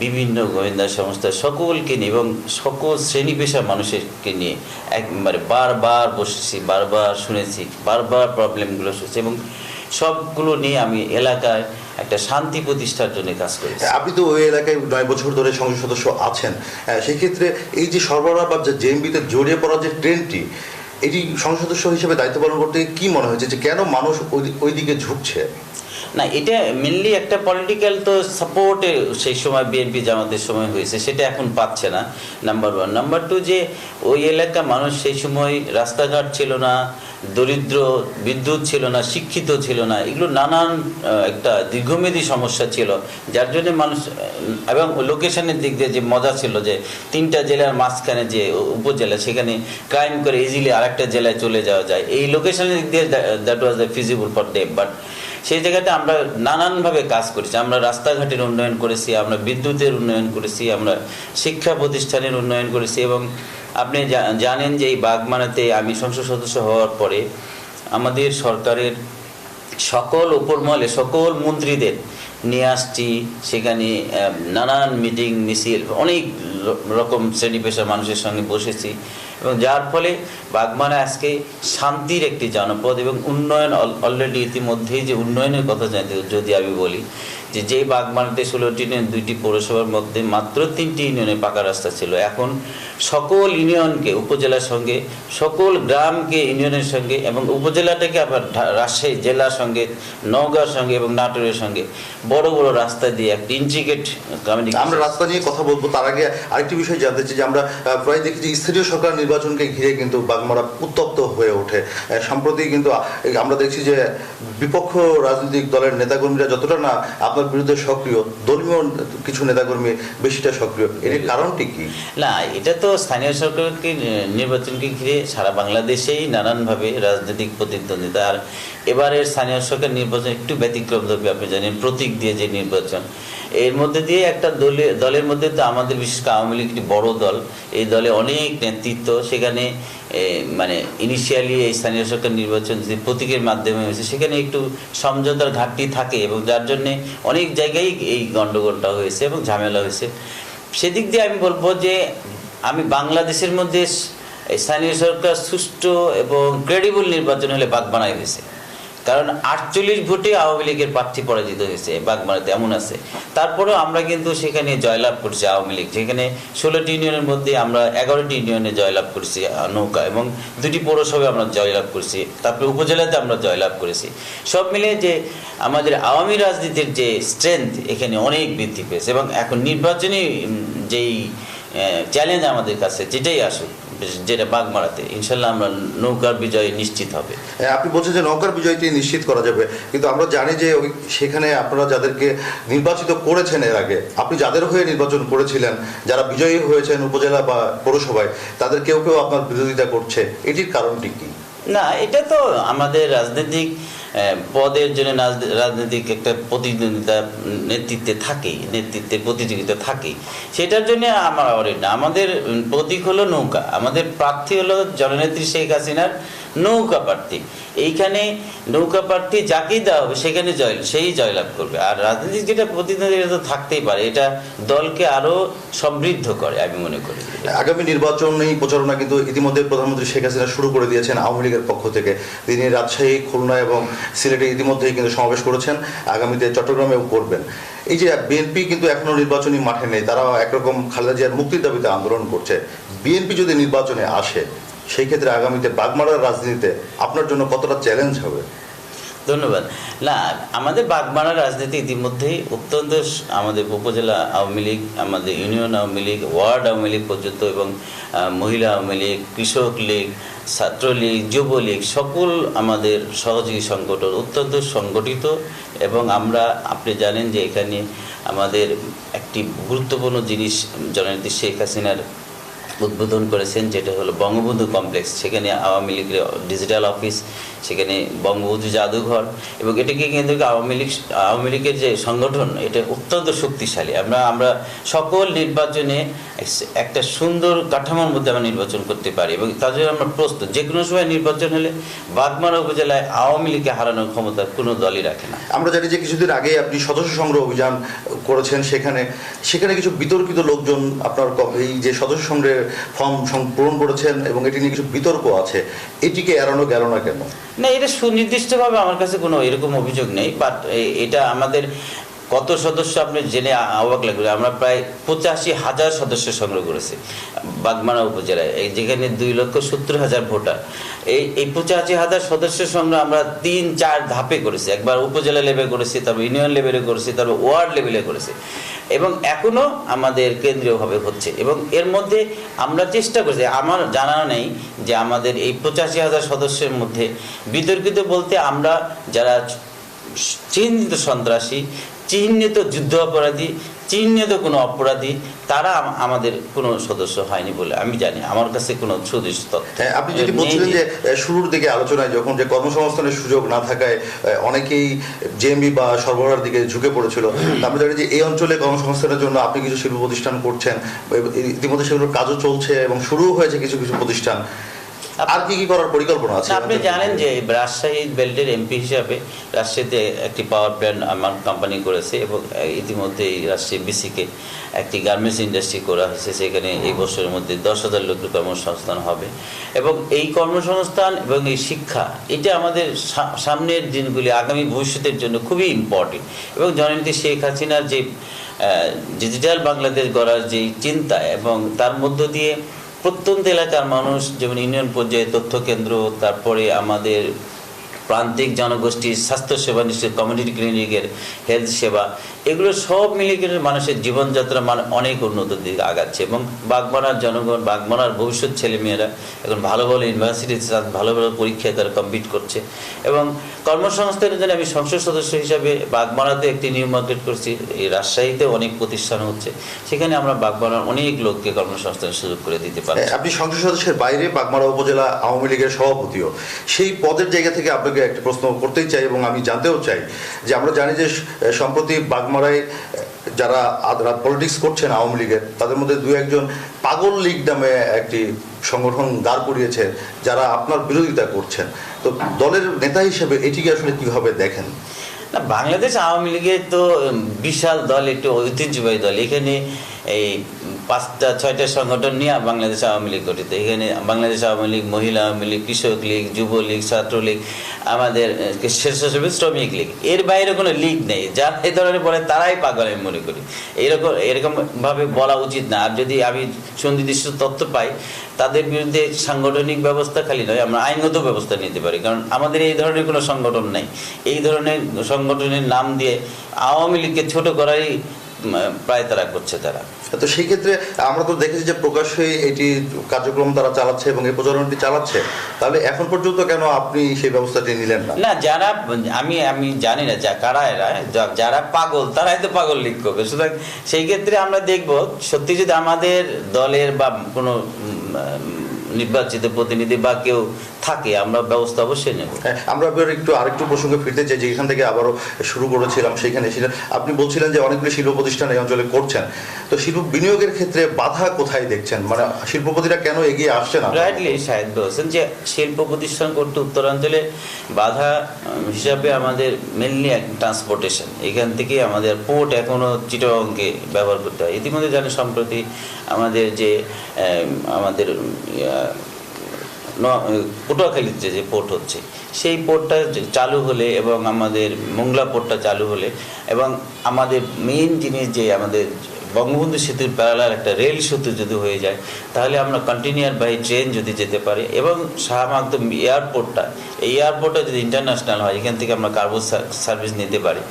বিভিন্ন গোয়েন্দা সংস্থা সকলকে নিয়ে এবং সকল শ্রেণী পেশা মানুষকে নিয়ে একবারে বারবার বসেছি, বারবার শুনেছি, বারবার প্রবলেমগুলো শুনেছি এবং সবগুলো নিয়ে আমি এলাকায় একটা শান্তি প্রতিষ্ঠার জন্য কাজ করেছি। আপনি তো ওই এলাকায় 9 বছর ধরে সংসদ সদস্য আছেন, সেই ক্ষেত্রে এই যে সরবরাহ বা জেএমবিতে জড়িয়ে পড়ার যে ট্রেন্ডটি, এটি সংসদ সদস্য হিসেবে দায়িত্ব পালন করতে কি মনে হয়েছে যে কেন মানুষ ওই দিকে ঝুঁকছে? না, এটা মেনলি একটা পলিটিক্যাল তো সাপোর্টে সেই সময় বিএনপি জামাতের সময় হয়েছে, সেটা এখন পাচ্ছে না, নাম্বার 1। নাম্বার 2, যে ওই এলাকা মানুষ সেই সময় রাস্তাঘাট ছিল না, দরিদ্র, বিদ্যুৎ ছিল না, শিক্ষিত ছিল না, এগুলো নানান একটা দীর্ঘমেয়াদী সমস্যা ছিল, যার জন্য মানুষ এবং লোকেশনের দিক দিয়ে যে মজা ছিল যে 3টা জেলার মাঝখানে যে উপজেলা, সেখানে ক্রাইম করে ইজিলি আরেকটা জেলায় চলে যাওয়া যায়, এই লোকেশনের দিক দিয়ে that was the feasible for them. But সেই জায়গাটা আমরা নানানভাবে কাজ করেছি, আমরা রাস্তাঘাটের উন্নয়ন করেছি, আমরা বিদ্যুতের উন্নয়ন করেছি, আমরা শিক্ষা প্রতিষ্ঠানের উন্নয়ন করেছি। এবং আপনি জানেন যে এই বাগমারাতে আমি সংসদ সদস্য হওয়ার পরে আমাদের সরকারের সকল উপরমহলে সকল মন্ত্রীদের নিয়ে আসছি, সেখানে নানান মিটিং মিছিল অনেক রকম শ্রেণী পেশার মানুষের সঙ্গে বসেছি এবং যার ফলে বাগমারা আজকে শান্তির একটি জনপদ এবং উন্নয়ন অলরেডি ইতিমধ্যেই যে উন্নয়নের কথা যদি আমি বলি যে বাগমারাতে 16টি ইউনিয়ন, 2টি পৌরসভার মধ্যে মাত্র 3টি ইউনিয়নে পাকা রাস্তা ছিল, এখন সকল ইউনিয়নকে উপজেলার সঙ্গে, সকল গ্রামকে ইউনিয়নের সঙ্গে এবং উপজেলাটাকে আবার রাজশাহী জেলার সঙ্গে, নওগাঁর সঙ্গে এবং নাটোরের সঙ্গে বড় বড় রাস্তা দিয়ে একটি ইন্টিগ্রেট কমিউনিকেশন। আমরা রাস্তা নিয়ে কথা বলবো, তার আগে আরেকটি বিষয় জানতে চাই যে আমরা প্রায় দেখি যে স্থানীয় সরকার নির্বাচনকে ঘিরে কিন্তু বাগমারা উত্তপ্ত হয়ে ওঠে। সম্প্রতি কিন্তু আমরা দেখছি যে বিপক্ষ রাজনৈতিক দলের নেতাকর্মীরা যতটা না আপনার বিরুদ্ধে সক্রিয়, ধর্মীয় কিছু নেতাকর্মী বেশিটা সক্রিয়, এর কারণটি কি? না, এটা তো স্থানীয় সরকারকে নির্বাচনকে ঘিরে সারা বাংলাদেশেই নানানভাবে রাজনৈতিক প্রতিদ্বন্দ্বিতা। আর এবারের স্থানীয় সরকার নির্বাচন একটু ব্যতিক্রম ধরবে, আপনি জানেন, প্রতীক দিয়ে যে নির্বাচন, এর মধ্যে দিয়ে একটা দলের মধ্যে তো আমাদের বিশেষ করে আওয়ামী লীগ একটি বড় দল, এই দলে অনেক নেতৃত্ব, সেখানে মানে ইনিশিয়ালি এই স্থানীয় সরকার নির্বাচন যে প্রতীকের মাধ্যমে হয়েছে সেখানে একটু সমঝোতার ঘাটতি থাকে এবং যার জন্যে অনেক জায়গায় এই গণ্ডগোলটা হয়েছে এবং ঝামেলা হয়েছে। সেদিক দিয়ে আমি বলবো যে আমি বাংলাদেশের মধ্যে স্থানীয় সরকার সুষ্ঠু এবং ক্রেডিবল নির্বাচন হলে বাগমারায় হয়েছে, কারণ 48 ভোটে আওয়ামী লীগের প্রার্থী পরাজিত হয়েছে বাগমারাতে, এমন আছে। তারপরেও আমরা কিন্তু সেখানে জয়লাভ করছি আওয়ামী লীগ, যেখানে 16টি ইউনিয়নের মধ্যে আমরা 11টি ইউনিয়নে জয়লাভ করেছি নৌকা, এবং 2টি পৌরসভায় আমরা জয়লাভ করেছি, তারপরে উপজেলাতে আমরা জয়লাভ করেছি। সব মিলিয়ে যে আমাদের আওয়ামী রাজনীতির যে স্ট্রেংথ এখানে অনেক বৃদ্ধি পেয়েছে এবং এখন নির্বাচনী যেই চ্যালেঞ্জ আমাদের কাছে যেটাই আসুক, যেটা বাগমারাতে ইনশাল্লাহ আমরা নৌকার বিজয় নিশ্চিত হবে। আপনি বলছেন যে নৌকার বিজয়টি নিশ্চিত করা যাবে, কিন্তু আমরা জানি যে সেখানে আপনারা যাদেরকে নির্বাচিত করেছেন এর আগে, আপনি যাদের হয়ে নির্বাচন করেছিলেন, যারা বিজয়ী হয়েছেন উপজেলা বা পৌরসভায়, তাদের কেউ কেউ আপনার বিরোধিতা করছে, এটির কারণটি কি? না, এটা তো আমাদের রাজনৈতিক পদের জন্য রাজনৈতিক একটা প্রতিদ্বন্দ্বিতা নেতৃত্বের প্রতিযোগিতা থাকেই, সেটার জন্য আমার অরিড না। আমাদের প্রতীক হলো নৌকা, আমাদের প্রার্থী হলো জননেত্রী শেখ হাসিনার নৌকা প্রার্থী। এইখানে নৌকা প্রার্থী যাকেই দেওয়া হবে সেখানে সেই জয়লাভ করবে। আর রাজনৈতিক যেটা প্রতিদ্বন্দ্বিতা তো থাকতেই পারে, এটা দলকে আরো সমৃদ্ধ করে আমি মনে করি। আগামী নির্বাচনী প্রচারণা কিন্তু ইতিমধ্যে প্রধানমন্ত্রী শেখ হাসিনা শুরু করে দিয়েছেন আওয়ামী লীগের পক্ষ থেকে। তিনি রাজশাহী, খুলনা এবং সিলেটে ইতিমধ্যেই কিন্তু সমাবেশ করেছেন, আগামীতে চট্টগ্রামেও করবেন। এই যে বিএনপি কিন্তু এখনো নির্বাচনী মাঠে নেই, তারা একরকম খালেদা জিয়ার মুক্তির দাবিতে আন্দোলন করছে। বিএনপি যদি নির্বাচনে আসে সেই ক্ষেত্রে আগামীতে বাগমারার রাজনীতিতে আপনার জন্য কতটা চ্যালেঞ্জ হবে? ধন্যবাদ। না, আমাদের বাগমারার রাজনীতি ইতিমধ্যেই অত্যন্ত আমাদের উপজেলা আওয়ামী লীগ, আমাদের ইউনিয়ন আওয়ামী লীগ, ওয়ার্ড আওয়ামী লীগ পর্যন্ত, এবং মহিলা আওয়ামী লীগ, কৃষক লীগ, ছাত্রলীগ, যুবলীগ, সকল আমাদের সহযোগী সংগঠন অত্যন্ত সংগঠিত। এবং আমরা, আপনি জানেন যে এখানে আমাদের একটি গুরুত্বপূর্ণ জিনিস জননেত্রী শেখ হাসিনার উদ্বোধন করেছেন, যেটা হলো বঙ্গবন্ধু কমপ্লেক্স। সেখানে আওয়ামী লীগের ডিজিটাল অফিস, সেখানে বঙ্গবন্ধু জাদুঘর, এবং এটাকে কেন্দ্র করে আওয়ামী লীগের যে সংগঠন, এটা অত্যন্ত শক্তিশালী। আমরা সকল নির্বাচনে একটা সুন্দর কাঠামোর মধ্যে আমরা নির্বাচন করতে পারি, এবং তার জন্য আমরা প্রস্তুত। যে কোনো সময় নির্বাচন হলে বাগমারা উপজেলায় আওয়ামী লীগকে হারানোর ক্ষমতা কোনো দলই রাখে না। আমরা জানি যে কিছুদিন আগে আপনি সদস্য সংগ্রহ অভিযান করেছেন, সেখানে কিছু বিতর্কিত লোকজন আপনার এই যে সদস্য সংগ্রহের ফর্ম পূরণ করেছেন, এবং এটি নিয়ে কিছু বিতর্ক আছে, এটিকে এড়ানো গেল না কেন? না, এটা সুনির্দিষ্টভাবে আমার কাছে কোনো এরকম অভিযোগ নেই, বাট এটা আমাদের কত সদস্য আপনি জেনে অবাক লাগবে। আমরা প্রায় 85,000 সদস্য সংগ্রহ করেছি বাগমারা উপজেলায়, যেখানে 2,70,000 ভোটার। এই 85,000 সদস্য সংগ্রহ আমরা 3-4 ধাপে করেছি। একবার উপজেলা লেভেলে করেছি, তারপর ইউনিয়ন লেভেলে করেছি, তারপর ওয়ার্ড লেভেলে করেছি, এবং এখনও আমাদের কেন্দ্রীয়ভাবে হচ্ছে। এবং এর মধ্যে আমরা চেষ্টা করছি, আমার জানা নেই যে আমাদের এই 85,000 সদস্যের মধ্যে বিতর্কিত বলতে আমরা যারা চিহ্নিত সন্ত্রাসী, চিহ্নিত যুদ্ধ অপরাধী, চিহ্নিত কোনো অপরাধী, তারা আমাদের কোনো সদস্য হয়নি বলে আমি জানি। আমার কাছে কোনো সুদৃশ্য তথ্য। আপনি যদি বলছিলেন যে শুরুর দিকে আলোচনায় যখন যে কর্মসংস্থানের সুযোগ না থাকায় অনেকেই জেএমবি বা সরবরাহের দিকে ঝুঁকে পড়েছিল, আমরা জানি যে এই অঞ্চলে কর্মসংস্থানের জন্য আপনি কিছু শিল্প প্রতিষ্ঠান করছেন, ইতিমধ্যে সেগুলোর কাজও চলছে এবং শুরুও হয়েছে কিছু কিছু প্রতিষ্ঠান। আর কি করার পরিকল্পনা আছে? আপনি জানেন যে রাজশাহী বেল্টের এমপি হিসাবে রাজশাহীতে একটি পাওয়ার প্ল্যান্ট আমার কোম্পানি করেছে, এবং ইতিমধ্যে এই রাজশাহী বিসিকে একটি গার্মেন্টস ইন্ডাস্ট্রি করা হয়েছে। সেখানে এই বছরের মধ্যে 10,000 লোকের কর্মসংস্থান হবে, এবং এই কর্মসংস্থান এবং এই শিক্ষা, এটা আমাদের সামনের দিনগুলি, আগামী ভবিষ্যতের জন্য খুবই ইম্পর্টেন্ট। এবং জননেত্রী শেখ হাসিনার যে ডিজিটাল বাংলাদেশ গড়ার যে চিন্তা, এবং তার মধ্য দিয়ে প্রত্যন্ত এলাকার মানুষ, যেমন ইউনিয়ন পর্যায়ে তথ্য কেন্দ্র, তারপরে আমাদের প্রান্তিক জনগোষ্ঠীর স্বাস্থ্যসেবা নিশ্চিত, কমিউনিটি ক্লিনিকের হেলথ সেবা, এগুলো সব মিলিয়ে কিন্তু মানুষের জীবনযাত্রা অনেক উন্নত দিকে আগাচ্ছে। এবং বাগমারার জনগণ, বাগমারার ভবিষ্যৎ ছেলেমেয়েরা এখন ভালো ভালো ইউনিভার্সিটিতে ভালো ভালো পরীক্ষায় তারা কমপ্লিট করছে। এবং কর্মসংস্থানের জন্য আমি সংসদ সদস্য হিসাবে বাগমারাতে একটি নিউ মার্কেট করছি, এই রাজশাহীতে অনেক প্রতিষ্ঠান হচ্ছে, সেখানে আমরা বাগমারার অনেক লোককে কর্মসংস্থানের সুযোগ করে দিতে পারি। আপনি সংসদ সদস্যের বাইরে বাগমারা উপজেলা আওয়ামী লীগের সভাপতিও, সেই পদের জায়গা থেকে আপনাকে একটা প্রশ্ন করতেই চাই, এবং আমি জানতেও চাই যে আমরা জানি যে সম্প্রতি বাগমারায় যারা পলিটিক্স করছেন আওয়ামী লীগের, তাদের মধ্যে 2-1 পাগল লীগ নামে একটি সংগঠন দাঁড় করিয়েছে, যারা আপনার বিরোধিতা করছেন। তো দলের নেতা হিসেবে এটিকে আসলে কিভাবে দেখেন? না, বাংলাদেশ আওয়ামী লীগের তো বিশাল দল, একটি ঐতিহ্যবাহী দল। এখানে এই 5-6টা সংগঠন নিয়ে বাংলাদেশ আওয়ামী লীগ গঠিত। এখানে বাংলাদেশ আওয়ামী লীগ, মহিলা আওয়ামী লীগ, কৃষক লীগ, যুবলীগ, ছাত্রলীগ, আমাদের স্বেচ্ছাসেবী শ্রমিক লীগ, এর বাইরে কোনো লীগ নেই। যারা এই ধরনের বলে তারাই পাগল আমি মনে করি। এরকমভাবে বলা উচিত না। আর যদি আমি সুনির্দিষ্ট তথ্য পাই, তাদের বিরুদ্ধে সাংগঠনিক ব্যবস্থা খালি নয়, আমরা আইনগত ব্যবস্থা নিতে পারি, কারণ আমাদের এই ধরনের কোনো সংগঠন নেই। এই ধরনের সংগঠনের নাম দিয়ে আওয়ামী লীগকে ছোট করাই প্রায় তারা করছে। তারা তো সেই ক্ষেত্রে আমরা তো দেখেছি যে প্রকাশ্যে এটি কার্যক্রম তারা চালাচ্ছে এবং এই প্রচারণাটি চালাচ্ছে, তাহলে এখন পর্যন্ত কেন আপনি সেই ব্যবস্থাটি নিলেন না? না, যারা আমি জানি না কারা এরা, যারা পাগল তারাই তো পাগল লীগ করবে। সুতরাং সেই ক্ষেত্রে আমরা দেখব, সত্যি যদি আমাদের দলের বা কোনো নির্বাচিত প্রতিনিধি বা কেউ থাকে, আমরা ব্যবস্থা অবশ্যই নেব। আমরা আরেকটু প্রসঙ্গে ফিরতে চাই, যে এখান থেকে আবারও শুরু করেছিলাম সেখানে আপনি বলছিলেন যে অনেকগুলি শিল্প প্রতিষ্ঠান এই অঞ্চলে করছেন, তো শিল্প বিনিয়োগের ক্ষেত্রে বাধা কোথায় দেখছেন? মানে শিল্পপতিরা কেন এগিয়ে আসছে না? রাইটলি শাহেদ বলছেন যে শিল্প প্রতিষ্ঠান করতে উত্তরাঞ্চলে বাধা হিসাবে আমাদের মেনলি ট্রান্সপোর্টেশন। এখান থেকে আমাদের পোর্ট এখনও চিটাগংকে ব্যবহার করতে হয়। ইতিমধ্যে জানি সম্প্রতি আমাদের যে আমাদের পটুয়াখালীতে যে পোর্ট হচ্ছে, সেই পোর্টটা চালু হলে এবং আমাদের মোংলা পোর্টটা চালু হলে, এবং আমাদের মেইন জিনিস যে আমাদের বঙ্গবন্ধু সেতুর প্যারালাল একটা রেল সেতু যদি হয়ে যায়, তাহলে আমরা কন্টিনিউয়ার বাই ট্রেন যদি যেতে পারি, এবং শাহ মাকদুম এয়ারপোর্টটা, এই এয়ারপোর্টটা যদি ইন্টারন্যাশনাল হয়, এখান থেকে আমরা কার্গো সার্ভিস নিতে পারি,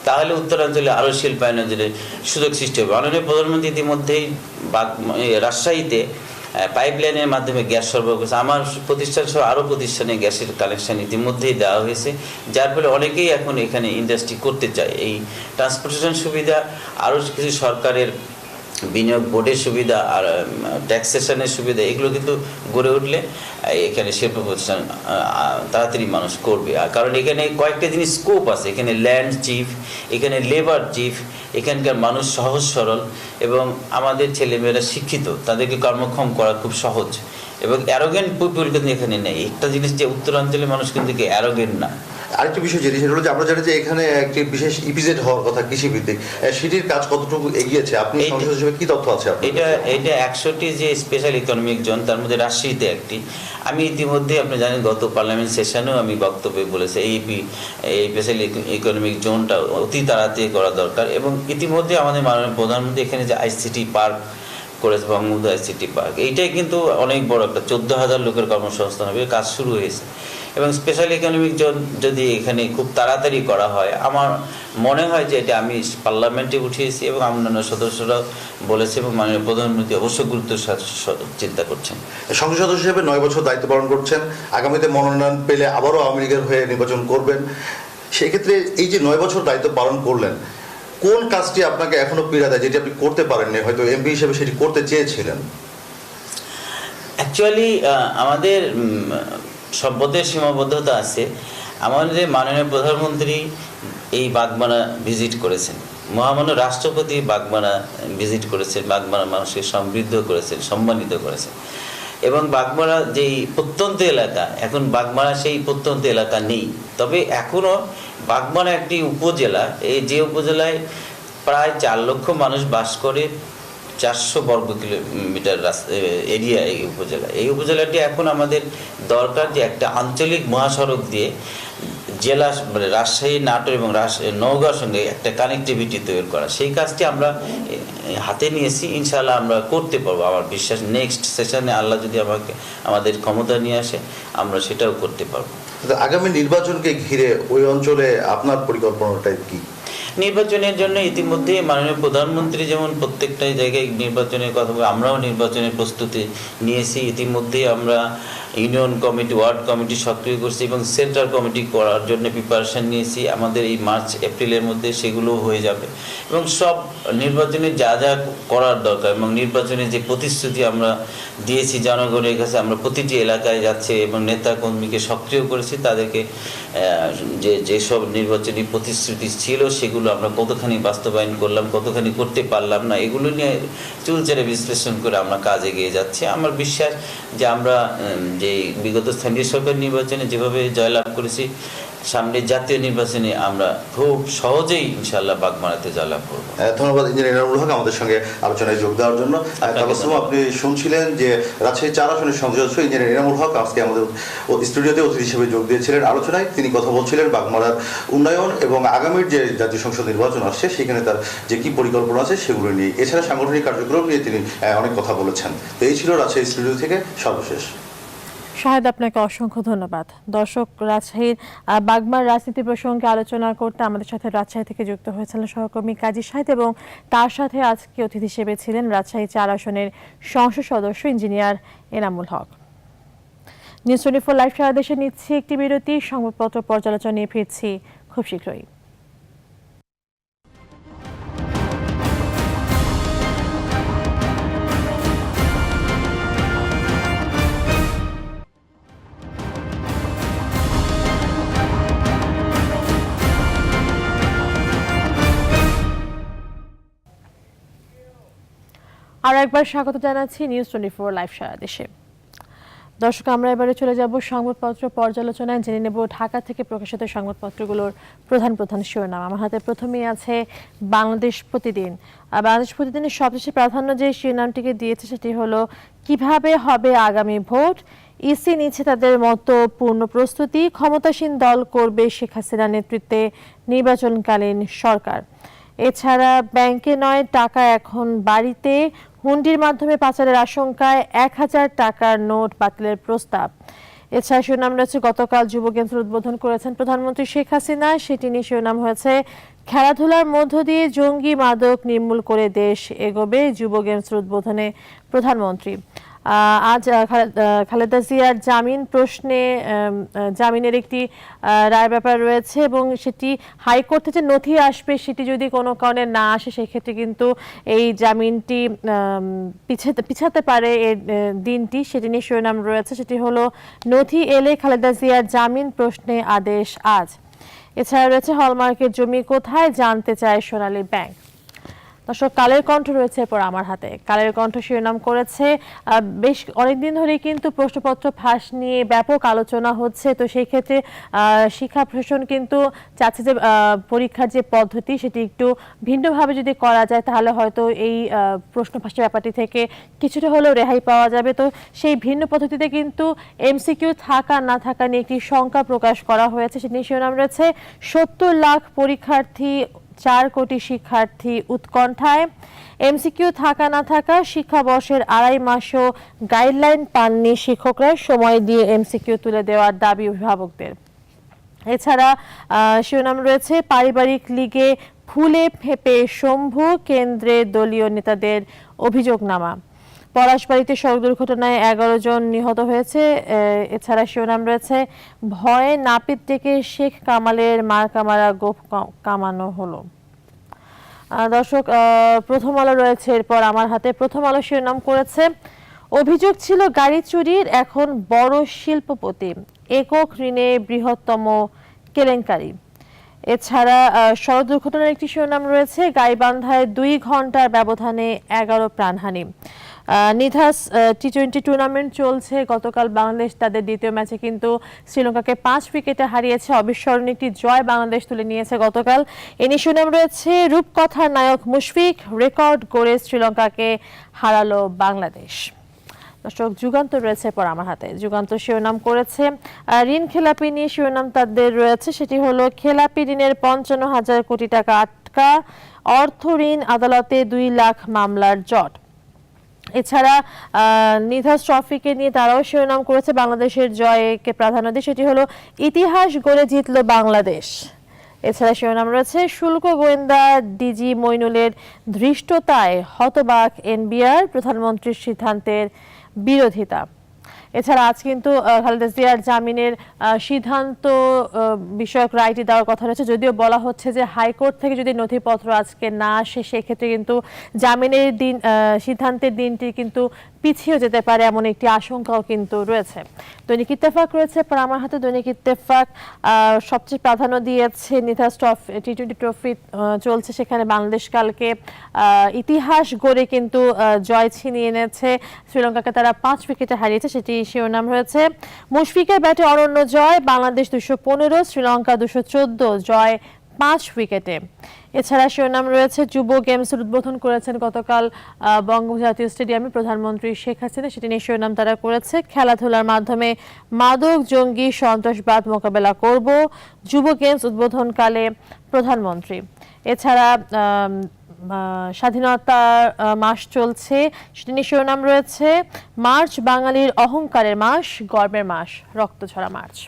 তাহলে উত্তরাঞ্চলে আরও শিল্পায়নের সুযোগ সৃষ্টি হবে। মাননীয় প্রধানমন্ত্রী ইতিমধ্যেই রাজশাহীতে পাইপলাইনের মাধ্যমে গ্যাস সরবরাহ করেছে। আমার প্রতিষ্ঠান সহ আরও প্রতিষ্ঠানে গ্যাসের কানেকশন ইতিমধ্যেই দেওয়া হয়েছে, যার ফলে অনেকেই এখন এখানে ইন্ডাস্ট্রি করতে চায়। এই ট্রান্সপোর্টেশন সুবিধা, আরও কিছু সরকারের বিনিয়োগ বোর্ডের সুবিধা আর ট্যাক্সেশনের সুবিধা, এগুলো কিন্তু গড়ে উঠলে এখানে শিল্প প্রতিষ্ঠান তাড়াতাড়ি মানুষ করবে। আর কারণ এখানে কয়েকটা জিনিস স্কোপ আছে, এখানে ল্যান্ড চিফ, এখানে লেবার চিফ, এখানকার মানুষ সহজ সরল এবং আমাদের ছেলেমেয়েরা শিক্ষিত, তাদেরকে কর্মক্ষম করা খুব সহজ, এবং অ্যারোগেন্ট পিপুল কিন্তু এখানে নেই। একটা জিনিস যে উত্তরাঞ্চলের মানুষ কিন্তু অ্যারোগেন্ট না। আরেকটি বিষয় যেটি সেটা হলো যে আমরা জানি যে এখানে একটি বিশেষ ইপিজেড হওয়ার কথা কৃষিভিত্তিক, সেটির কাজ কতটুকু এগিয়েছে, আপনি সংসদ হিসেবে কি তথ্য আছে আপনার? এটা 100টি যে স্পেশাল ইকোনমিক জোন, তার মধ্যে রাজশাহীতে একটি। আমি ইতিমধ্যে আপনি জানেন গত পার্লামেন্ট সেশনেও আমি বক্তব্যে বলেছি এই স্পেশাল ইকোনমিক জোনটা অতি তাড়াতাড়ি করা দরকার, এবং ইতিমধ্যে আমাদের মাননীয় প্রধানমন্ত্রী এখানে যে আইসিটি পার্ক করেছে, বঙ্গবন্ধু আইসিটি পার্ক, এইটাই কিন্তু অনেক বড় একটা 14,000 লোকের কর্মসংস্থান হবে, কাজ শুরু হয়েছে। এবং স্পেশাল ইকোনমিক জোন যদি এখানে খুব তাড়াতাড়ি করা হয়, আমার মনে হয় যে এটা আমি পার্লামেন্টে উঠিয়েছি এবং অন্যান্য সদস্যরাও বলেছে, এবং মাননীয় প্রধানমন্ত্রী অবশ্য গুরুত্বের সাথে চিন্তা করছেন। সংসদ সদস্য হিসেবে 9 বছর দায়িত্ব পালন করছেন, আগামীতে মনোনয়ন পেলে আবারও আওয়ামী লীগের হয়ে নির্বাচন করবেন। সেক্ষেত্রে এই যে 9 বছর দায়িত্ব পালন করলেন, কোন কাজটি আপনাকে এখনো পীড়া দেয়, যেটি আপনি করতে পারেননি, হয়তো এমপি হিসেবে সেটি করতে চেয়েছিলেন? অ্যাকচুয়ালি আমাদের সম্পদের সীমাবদ্ধতা আছে। আমাদের মাননীয় প্রধানমন্ত্রী এই বাগমারা ভিজিট করেছেন, মহামান্য রাষ্ট্রপতি বাগমারা ভিজিট করেছেন, বাগমারা মানুষকে সমৃদ্ধ করেছেন, সম্মানিত করেছেন। এবং বাগমারা যেই প্রত্যন্ত এলাকা, এখন বাগমারা সেই প্রত্যন্ত এলাকা নেই, তবে এখনও বাগমারা একটি উপজেলা, এই যে উপজেলায় প্রায় 4 লক্ষ মানুষ বাস করে, 400 বর্গ কিলোমিটার এরিয়া এই উপজেলাটি এখন আমাদের দরকার যে একটা আঞ্চলিক মহাসড়ক দিয়ে জেলা মানে রাজশাহী, নাটোর এবং নওগাঁর সঙ্গে একটা কানেক্টিভিটি তৈরি করা, সেই কাজটি আমরা হাতে নিয়েছি। ইনশাআল্লাহ আমরা করতে পারবো, আমার বিশ্বাস নেক্সট সেশনে আল্লাহ যদি আমাদের ক্ষমতা নিয়ে আসে, আমরা সেটাও করতে পারবো। আগামী নির্বাচনকে ঘিরে ওই অঞ্চলে আপনার পরিকল্পনাটা কি? নির্বাচনের জন্য ইতিমধ্যে মাননীয় প্রধানমন্ত্রী যেমন প্রত্যেকটা জায়গায় নির্বাচনের কথা বলে, আমরাও নির্বাচনের প্রস্তুতি নিয়েছি। ইতিমধ্যেই আমরা ইউনিয়ন কমিটি, ওয়ার্ড কমিটি সক্রিয় করছি এবং সেন্ট্রাল কমিটি করার জন্য প্রিপারেশান নিয়েছি। আমাদের এই মার্চ এপ্রিলের মধ্যে সেগুলো হয়ে যাবে, এবং সব নির্বাচনে যা যা করার দরকার এবং নির্বাচনে যে প্রতিশ্রুতি আমরা দিয়েছি জনগণের কাছে, আমরা প্রতিটি এলাকায় যাচ্ছে এবং নেতা কর্মীকে সক্রিয় করেছি, তাদেরকে যেসব নির্বাচনী প্রতিশ্রুতি ছিল সেগুলো আমরা কতখানি বাস্তবায়ন করলাম, কতখানি করতে পারলাম না, এগুলো নিয়ে চুলচেরা বিশ্লেষণ করে আমরা কাজ এগিয়ে যাচ্ছি। আমার বিশ্বাস যে আমরা যে বিগত স্থানীয় সরকার নির্বাচনে যেভাবে জয়লাভ করেছি, সামনে জাতীয় নির্বাচনে আমরা খুব সহজেই ইনশাআল্লাহ বাগমারাতে জয়লাভ করব। ধন্যবাদ ইঞ্জিনিয়ার এনামুল হক আমাদের সঙ্গে আলোচনায় যোগ দেওয়ার জন্য। তাবাসসুম, আপনি শুনছিলেন যে রাজশাহী 4 আসনের সংসদ সদস্য ইঞ্জিনিয়ার এনামুল হক আজকে আমাদের স্টুডিওতে অতিথি হিসেবে যোগ দিয়েছিলেন আলোচনায়। তিনি কথা বলছিলেন বাগমারার উন্নয়ন এবং আগামীর যে জাতীয় সংসদ নির্বাচন আসছে সেখানে তার যে কি পরিকল্পনা আছে সেগুলো নিয়ে, এছাড়া সাংগঠনিক কার্যক্রম নিয়ে তিনি অনেক কথা বলেছেন। তো এই ছিল রাজশাহী স্টুডিও থেকে সর্বশেষ। শাহেদ, আপনাকে অসংখ্য ধন্যবাদ। দর্শক, রাজশাহীর বাগমার রাজনীতি প্রসঙ্গে আলোচনা করতে আমাদের সাথে রাজশাহী থেকে যুক্ত হয়েছিলেন সহকর্মী কাজী শাহেদ, এবং তার সাথে আজকে অতিথি হিসেবে ছিলেন রাজশাহী 4 আসনের সংসদ সদস্য engineer Enamul Haque. News 24 live সারা দেশে নিচ্ছি একটি বিরতি, সংবাদপত্র পর্যালোচনা নিয়ে ফিরছি খুব শীঘ্রই। আর একবার স্বাগত জানাচ্ছি নিউজ 24 লাইভ সারা দেশে। দর্শক, আমরা এবারে চলে যাব সংবাদপত্র পর্যালোচনায়। জেনে নেব ঢাকা থেকে প্রকাশিত সংবাদপত্রগুলোর প্রধান প্রধান শিরোনাম। আমার হাতে প্রথমেই আছে বাংলাদেশ প্রতিদিন। বাংলাদেশ প্রতিদিনের সবচেয়ে প্রাধান্য যে শিরোনামটিকে দিয়েছে সেটি হলো কিভাবে হবে আগামী ভোট, ইসি নিচ্ছে তাদের মতো পূর্ণ প্রস্তুতি, ক্ষমতাসীন দল করবে শেখ হাসিনার নেতৃত্বে নির্বাচনকালীন সরকার। এছাড়া ব্যাংকে নয় টাকা এখন বাড়িতে, হুন্ডির মাধ্যমে পাচারের আশঙ্কায় 1000 টাকার নোট বাতিলের প্রস্তাব। এছাড়া শিরোনাম রয়েছে গতকাল যুব গেমসের উদ্বোধন করেছেন প্রধানমন্ত্রী শেখ হাসিনা, সেটি নিয়ে শিরোনাম হয়েছে খেলাধুলার মধ্য দিয়ে জঙ্গি মাদক নির্মূল করে দেশ এগোবে, যুব গেমসের উদ্বোধনে প্রধানমন্ত্রী। আজ খালেদা জিয়ার জামিন প্রশ্নে জামিনের একটি রায়ের ব্যাপার রয়েছে এবং সেটি হাইকোর্ট থেকে নথি আসবে, সেটি যদি কোনো কারণে না আসে সেক্ষেত্রে কিন্তু এই জামিনটি পিছাতে পারে এর দিনটি, সেটি নিয়ে শিরোনাম রয়েছে। সেটি হলো নথি এলে খালেদা জিয়ার জামিন প্রশ্নে আদেশ আজ। এছাড়া রয়েছে হলমার্কের জমি কোথায় জানতে চায় সোনালী ব্যাংক। দর্শক, কালের কণ্ঠ রয়েছে এরপর আমার হাতে। কালের কণ্ঠ শিরোনাম করেছে বেশ অনেকদিন ধরেই কিন্তু প্রশ্নপত্র ফাঁস নিয়ে ব্যাপক আলোচনা হচ্ছে, তো সেই ক্ষেত্রে শিক্ষা প্রশাসন কিন্তু চাচ্ছে যে পরীক্ষার যে পদ্ধতি সেটি একটু ভিন্নভাবে যদি করা যায় তাহলে হয়তো এই প্রশ্ন ফাঁসের ব্যাপারটি থেকে কিছুটা হলেও রেহাই পাওয়া যাবে। তো সেই ভিন্ন পদ্ধতিতে কিন্তু এমসিকিউ থাকা না থাকা নিয়ে একটি শঙ্কা প্রকাশ করা হয়েছে। সেটি শিরোনাম রয়েছে 70 লাখ পরীক্ষার্থী 4 কোটি শিক্ষার্থী উৎকণ্ঠায়, এমসিকিউ থাকা না থাকা, শিক্ষাবর্ষের 2.5 মাসও গাইডলাইন পাননি শিক্ষকরা, সময় দিয়ে এমসিকিউ তুলে দেওয়ার দাবি অভিভাবকদের। এছাড়া শিরোনাম রয়েছে পারিবারিক লীগে ফুলে ফেঁপে শম্ভু, কেন্দ্রে দলীয় নেতাদের অভিযোগনামা। পলাশবাড়িতে সড়ক দুর্ঘটনায় 11 জন নিহত হয়েছে। এছাড়া শিরোনাম রয়েছে ভয়ে নাপিত ডেকে শেখ কামালের মারকামারা গোপ কামানো হলো। দর্শক, প্রথম আলো রয়েছে এরপর আমার হাতে। প্রথম আলো শিরোনাম করেছে অভিযোগ ছিল গাড়ি চুরির, এখন বড় শিল্পপতি, একক ঋণে বৃহত্তম কেলেঙ্কারি। এছাড়া সড়ক দুর্ঘটনার একটি শিরোনাম রয়েছে গাইবান্ধায় 2 ঘন্টার ব্যবধানে 11 প্রাণহানি। নিধাস টি-20 টুর্নামেন্ট চলছে। গতকাল বাংলাদেশ তাদের দ্বিতীয় ম্যাচে কিন্তু শ্রীলঙ্কাকে 5 উইকেটে হারিয়েছে, অবিস্মরণীয় একটি জয় বাংলাদেশ তুলে নিয়েছে গতকাল। এ নিয়ে শিরোনাম রয়েছে রূপকথার নায়ক মুশফিক, রেকর্ড গড়ে শ্রীলঙ্কাকে হারালো বাংলাদেশ। দর্শক, যুগান্তর রয়েছে পর আমার হাতে। যুগান্তর শিরোনাম করেছে ঋণ খেলাপি নিয়ে শিরোনাম তাদের রয়েছে, সেটি হলো খেলাপি ঋণের 55,000 কোটি টাকা আটকা, অর্থ ঋণ আদালতে 2 লাখ মামলার জট। এছাড়া নিধাস ট্রফিকে নিয়ে তারাও শিরোনাম করেছে বাংলাদেশের জয়কে প্রাধান্য দিয়ে, সেটি হলো ইতিহাস গড়ে জিতল বাংলাদেশ। এছাড়া শিরোনাম রয়েছে শুল্ক গোয়েন্দা ডিজি মইনুলের ধৃষ্টতায় হতবাক এনবিআর, প্রধানমন্ত্রীর সিদ্ধান্তের বিরোধিতা। এছাড়া আজ কিন্তু খালেদা জিয়ার জামিনের সিদ্ধান্ত বিষয়ক রায়টি দেওয়ার কথা রয়েছে, যদিও বলা হচ্ছে যে হাইকোর্ট থেকে যদি নথিপত্র আজকে না আসে সেক্ষেত্রে কিন্তু জামিনের দিন সিদ্ধান্তের দিনটি কিন্তু পিছিয়ে যেতে পারে, এমন একটি আশঙ্কাও কিন্তু রয়েছে। দৈনিক ইত্তেফাক রয়েছে পর আমার হাতে। দৈনিক ইত্তেফাক সবচেয়ে প্রাধান্য দিয়েছে নিধাস টি-20 ট্রফি চলছে, সেখানে বাংলাদেশ কালকে ইতিহাস গড়ে কিন্তু জয় ছিনিয়ে এনেছে শ্রীলঙ্কাকে, তারা 5 উইকেটে হারিয়েছে। সেটি শিরোনাম হয়েছে মুশফিকের ব্যাটে অনন্য জয়, বাংলাদেশ 215, শ্রীলঙ্কা 214, জয় 5 উইকেটে। এছাড়া শিরোনাম রয়েছে যুব গেমসের উদ্বোধন করেছেন গতকাল বঙ্গবন্ধু জাতীয় স্টেডিয়ামে প্রধানমন্ত্রী শেখ হাসিনা, সেটি নিয়ে শিরোনাম তারা করেছে খেলাধুলার মাধ্যমে মাদক জঙ্গি সন্ত্রাসবাদ মোকাবেলা করব, যুব গেমস উদ্বোধনকালে প্রধানমন্ত্রী। এছাড়া স্বাধীনতা মাস চলছে, সেটি নিয়ে শিরোনাম রয়েছে মার্চ বাঙালির অহংকারের মাস, গর্বের মাস, রক্তঝরা মার্চ।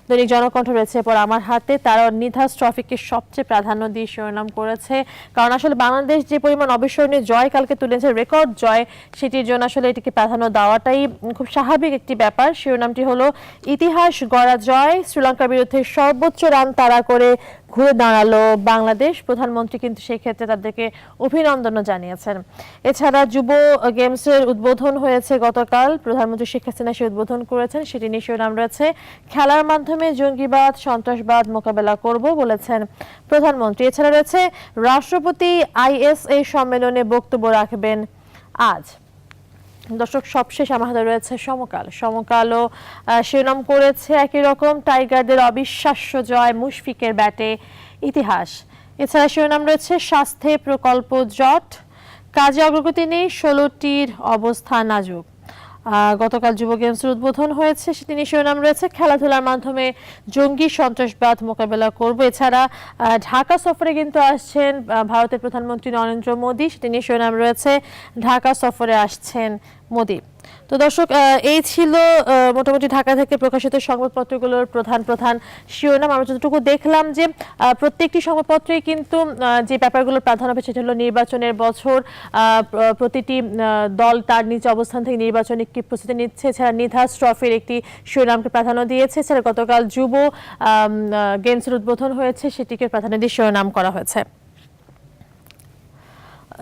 দৈনিক জনকণ্ঠ রয়েছে এরপর আমার হাতে। তারা নিধাস ট্রফিকে সবচেয়ে প্রাধান্য দিয়ে শিরোনাম করেছে, কারণ আসলে বাংলাদেশ যে পরিমাণ অবিস্মরণীয় জয় কালকে তুলেছে, রেকর্ড জয়, সেটির জন্য আসলে এটিকে প্রাধান্য দেওয়াটাই খুব স্বাভাবিক একটি ব্যাপার। শিরোনামটি হলো ইতিহাস গড়া জয়, শ্রীলঙ্কার বিরুদ্ধে সর্বোচ্চ রান তাড়া করে ঘুরে দাঁড়ালো বাংলাদেশ, প্রধানমন্ত্রী কিন্তু সেই ক্ষেত্রে তাদেরকে অভিনন্দনও জানিয়েছেন। এছাড়া যুব গেমসের উদ্বোধন হয়েছে গতকাল, প্রধানমন্ত্রী শেখ হাসিনা সে উদ্বোধন করেছেন, সেটি নিয়ে শিরোনাম রয়েছে খেলার মাধ্যমে জঙ্গিবাদ সন্ত্রাসবাদ মোকাবেলা করব বলেছেন প্রধানমন্ত্রী। এছাড়া রয়েছে রাষ্ট্রপতি আইএসএ সম্মেলনে বক্তব্য রাখবেন আজ। দর্শক, সবশেষ আমার হাতে রয়েছে সমকাল। সমকালও শিরোনাম করেছে একই রকম টাইগারদের অবিশ্বাস্য জয়, মুশফিকের ব্যাটে ইতিহাস। এছাড়া শিরোনাম রয়েছে স্বাস্থ্যে প্রকল্প জট, কাজে অগ্রগতি নেই, 16টির অবস্থা নাজুক। গতকাল যুব গেমসের উদ্বোধন হয়েছে, সেটি নিয়ে শিরোনাম রয়েছে। খেলাধুলার মাধ্যমে জঙ্গি সন্ত্রাসবাদ মোকাবেলা করব। এছাড়া ঢাকা সফরে কিন্তু আসছেন ভারতের প্রধানমন্ত্রী নরেন্দ্র মোদী, সেটি নিয়ে শিরোনাম রয়েছে। ঢাকা সফরে আসছেন মোদী। তো দর্শক, এই ছিল মোটামুটি ঢাকা থেকে প্রকাশিত সংবাদপত্রগুলোর প্রধান শিরোনাম। আমরা যতটুকু দেখলাম যে প্রত্যেকটি সংবাদপত্রেই কিন্তু যে ব্যাপারগুলোর প্রাধান্য পেয়েছে সেটা হলো নির্বাচনের বছর, প্রতিটি দল তার নিজ অবস্থান থেকে নির্বাচনে কি প্রস্তুতি নিচ্ছে। এছাড়া নিধাস ট্রফির একটি শিরোনামকে প্রাধান্য দিয়েছে। এছাড়া গতকাল যুব গেমসের উদ্বোধন হয়েছে, সেটিকে প্রাধান্য দিয়ে শিরোনাম করা হয়েছে।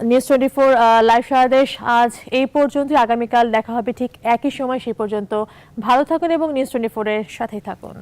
নিউজ 24 লাইভ সারাদেশ আজ এই পর্যন্ত। আগামীকাল দেখা হবে ঠিক একই সময়। সেই পর্যন্ত ভালো থাকুন এবং নিউজ 24 এর সাথেই থাকুন।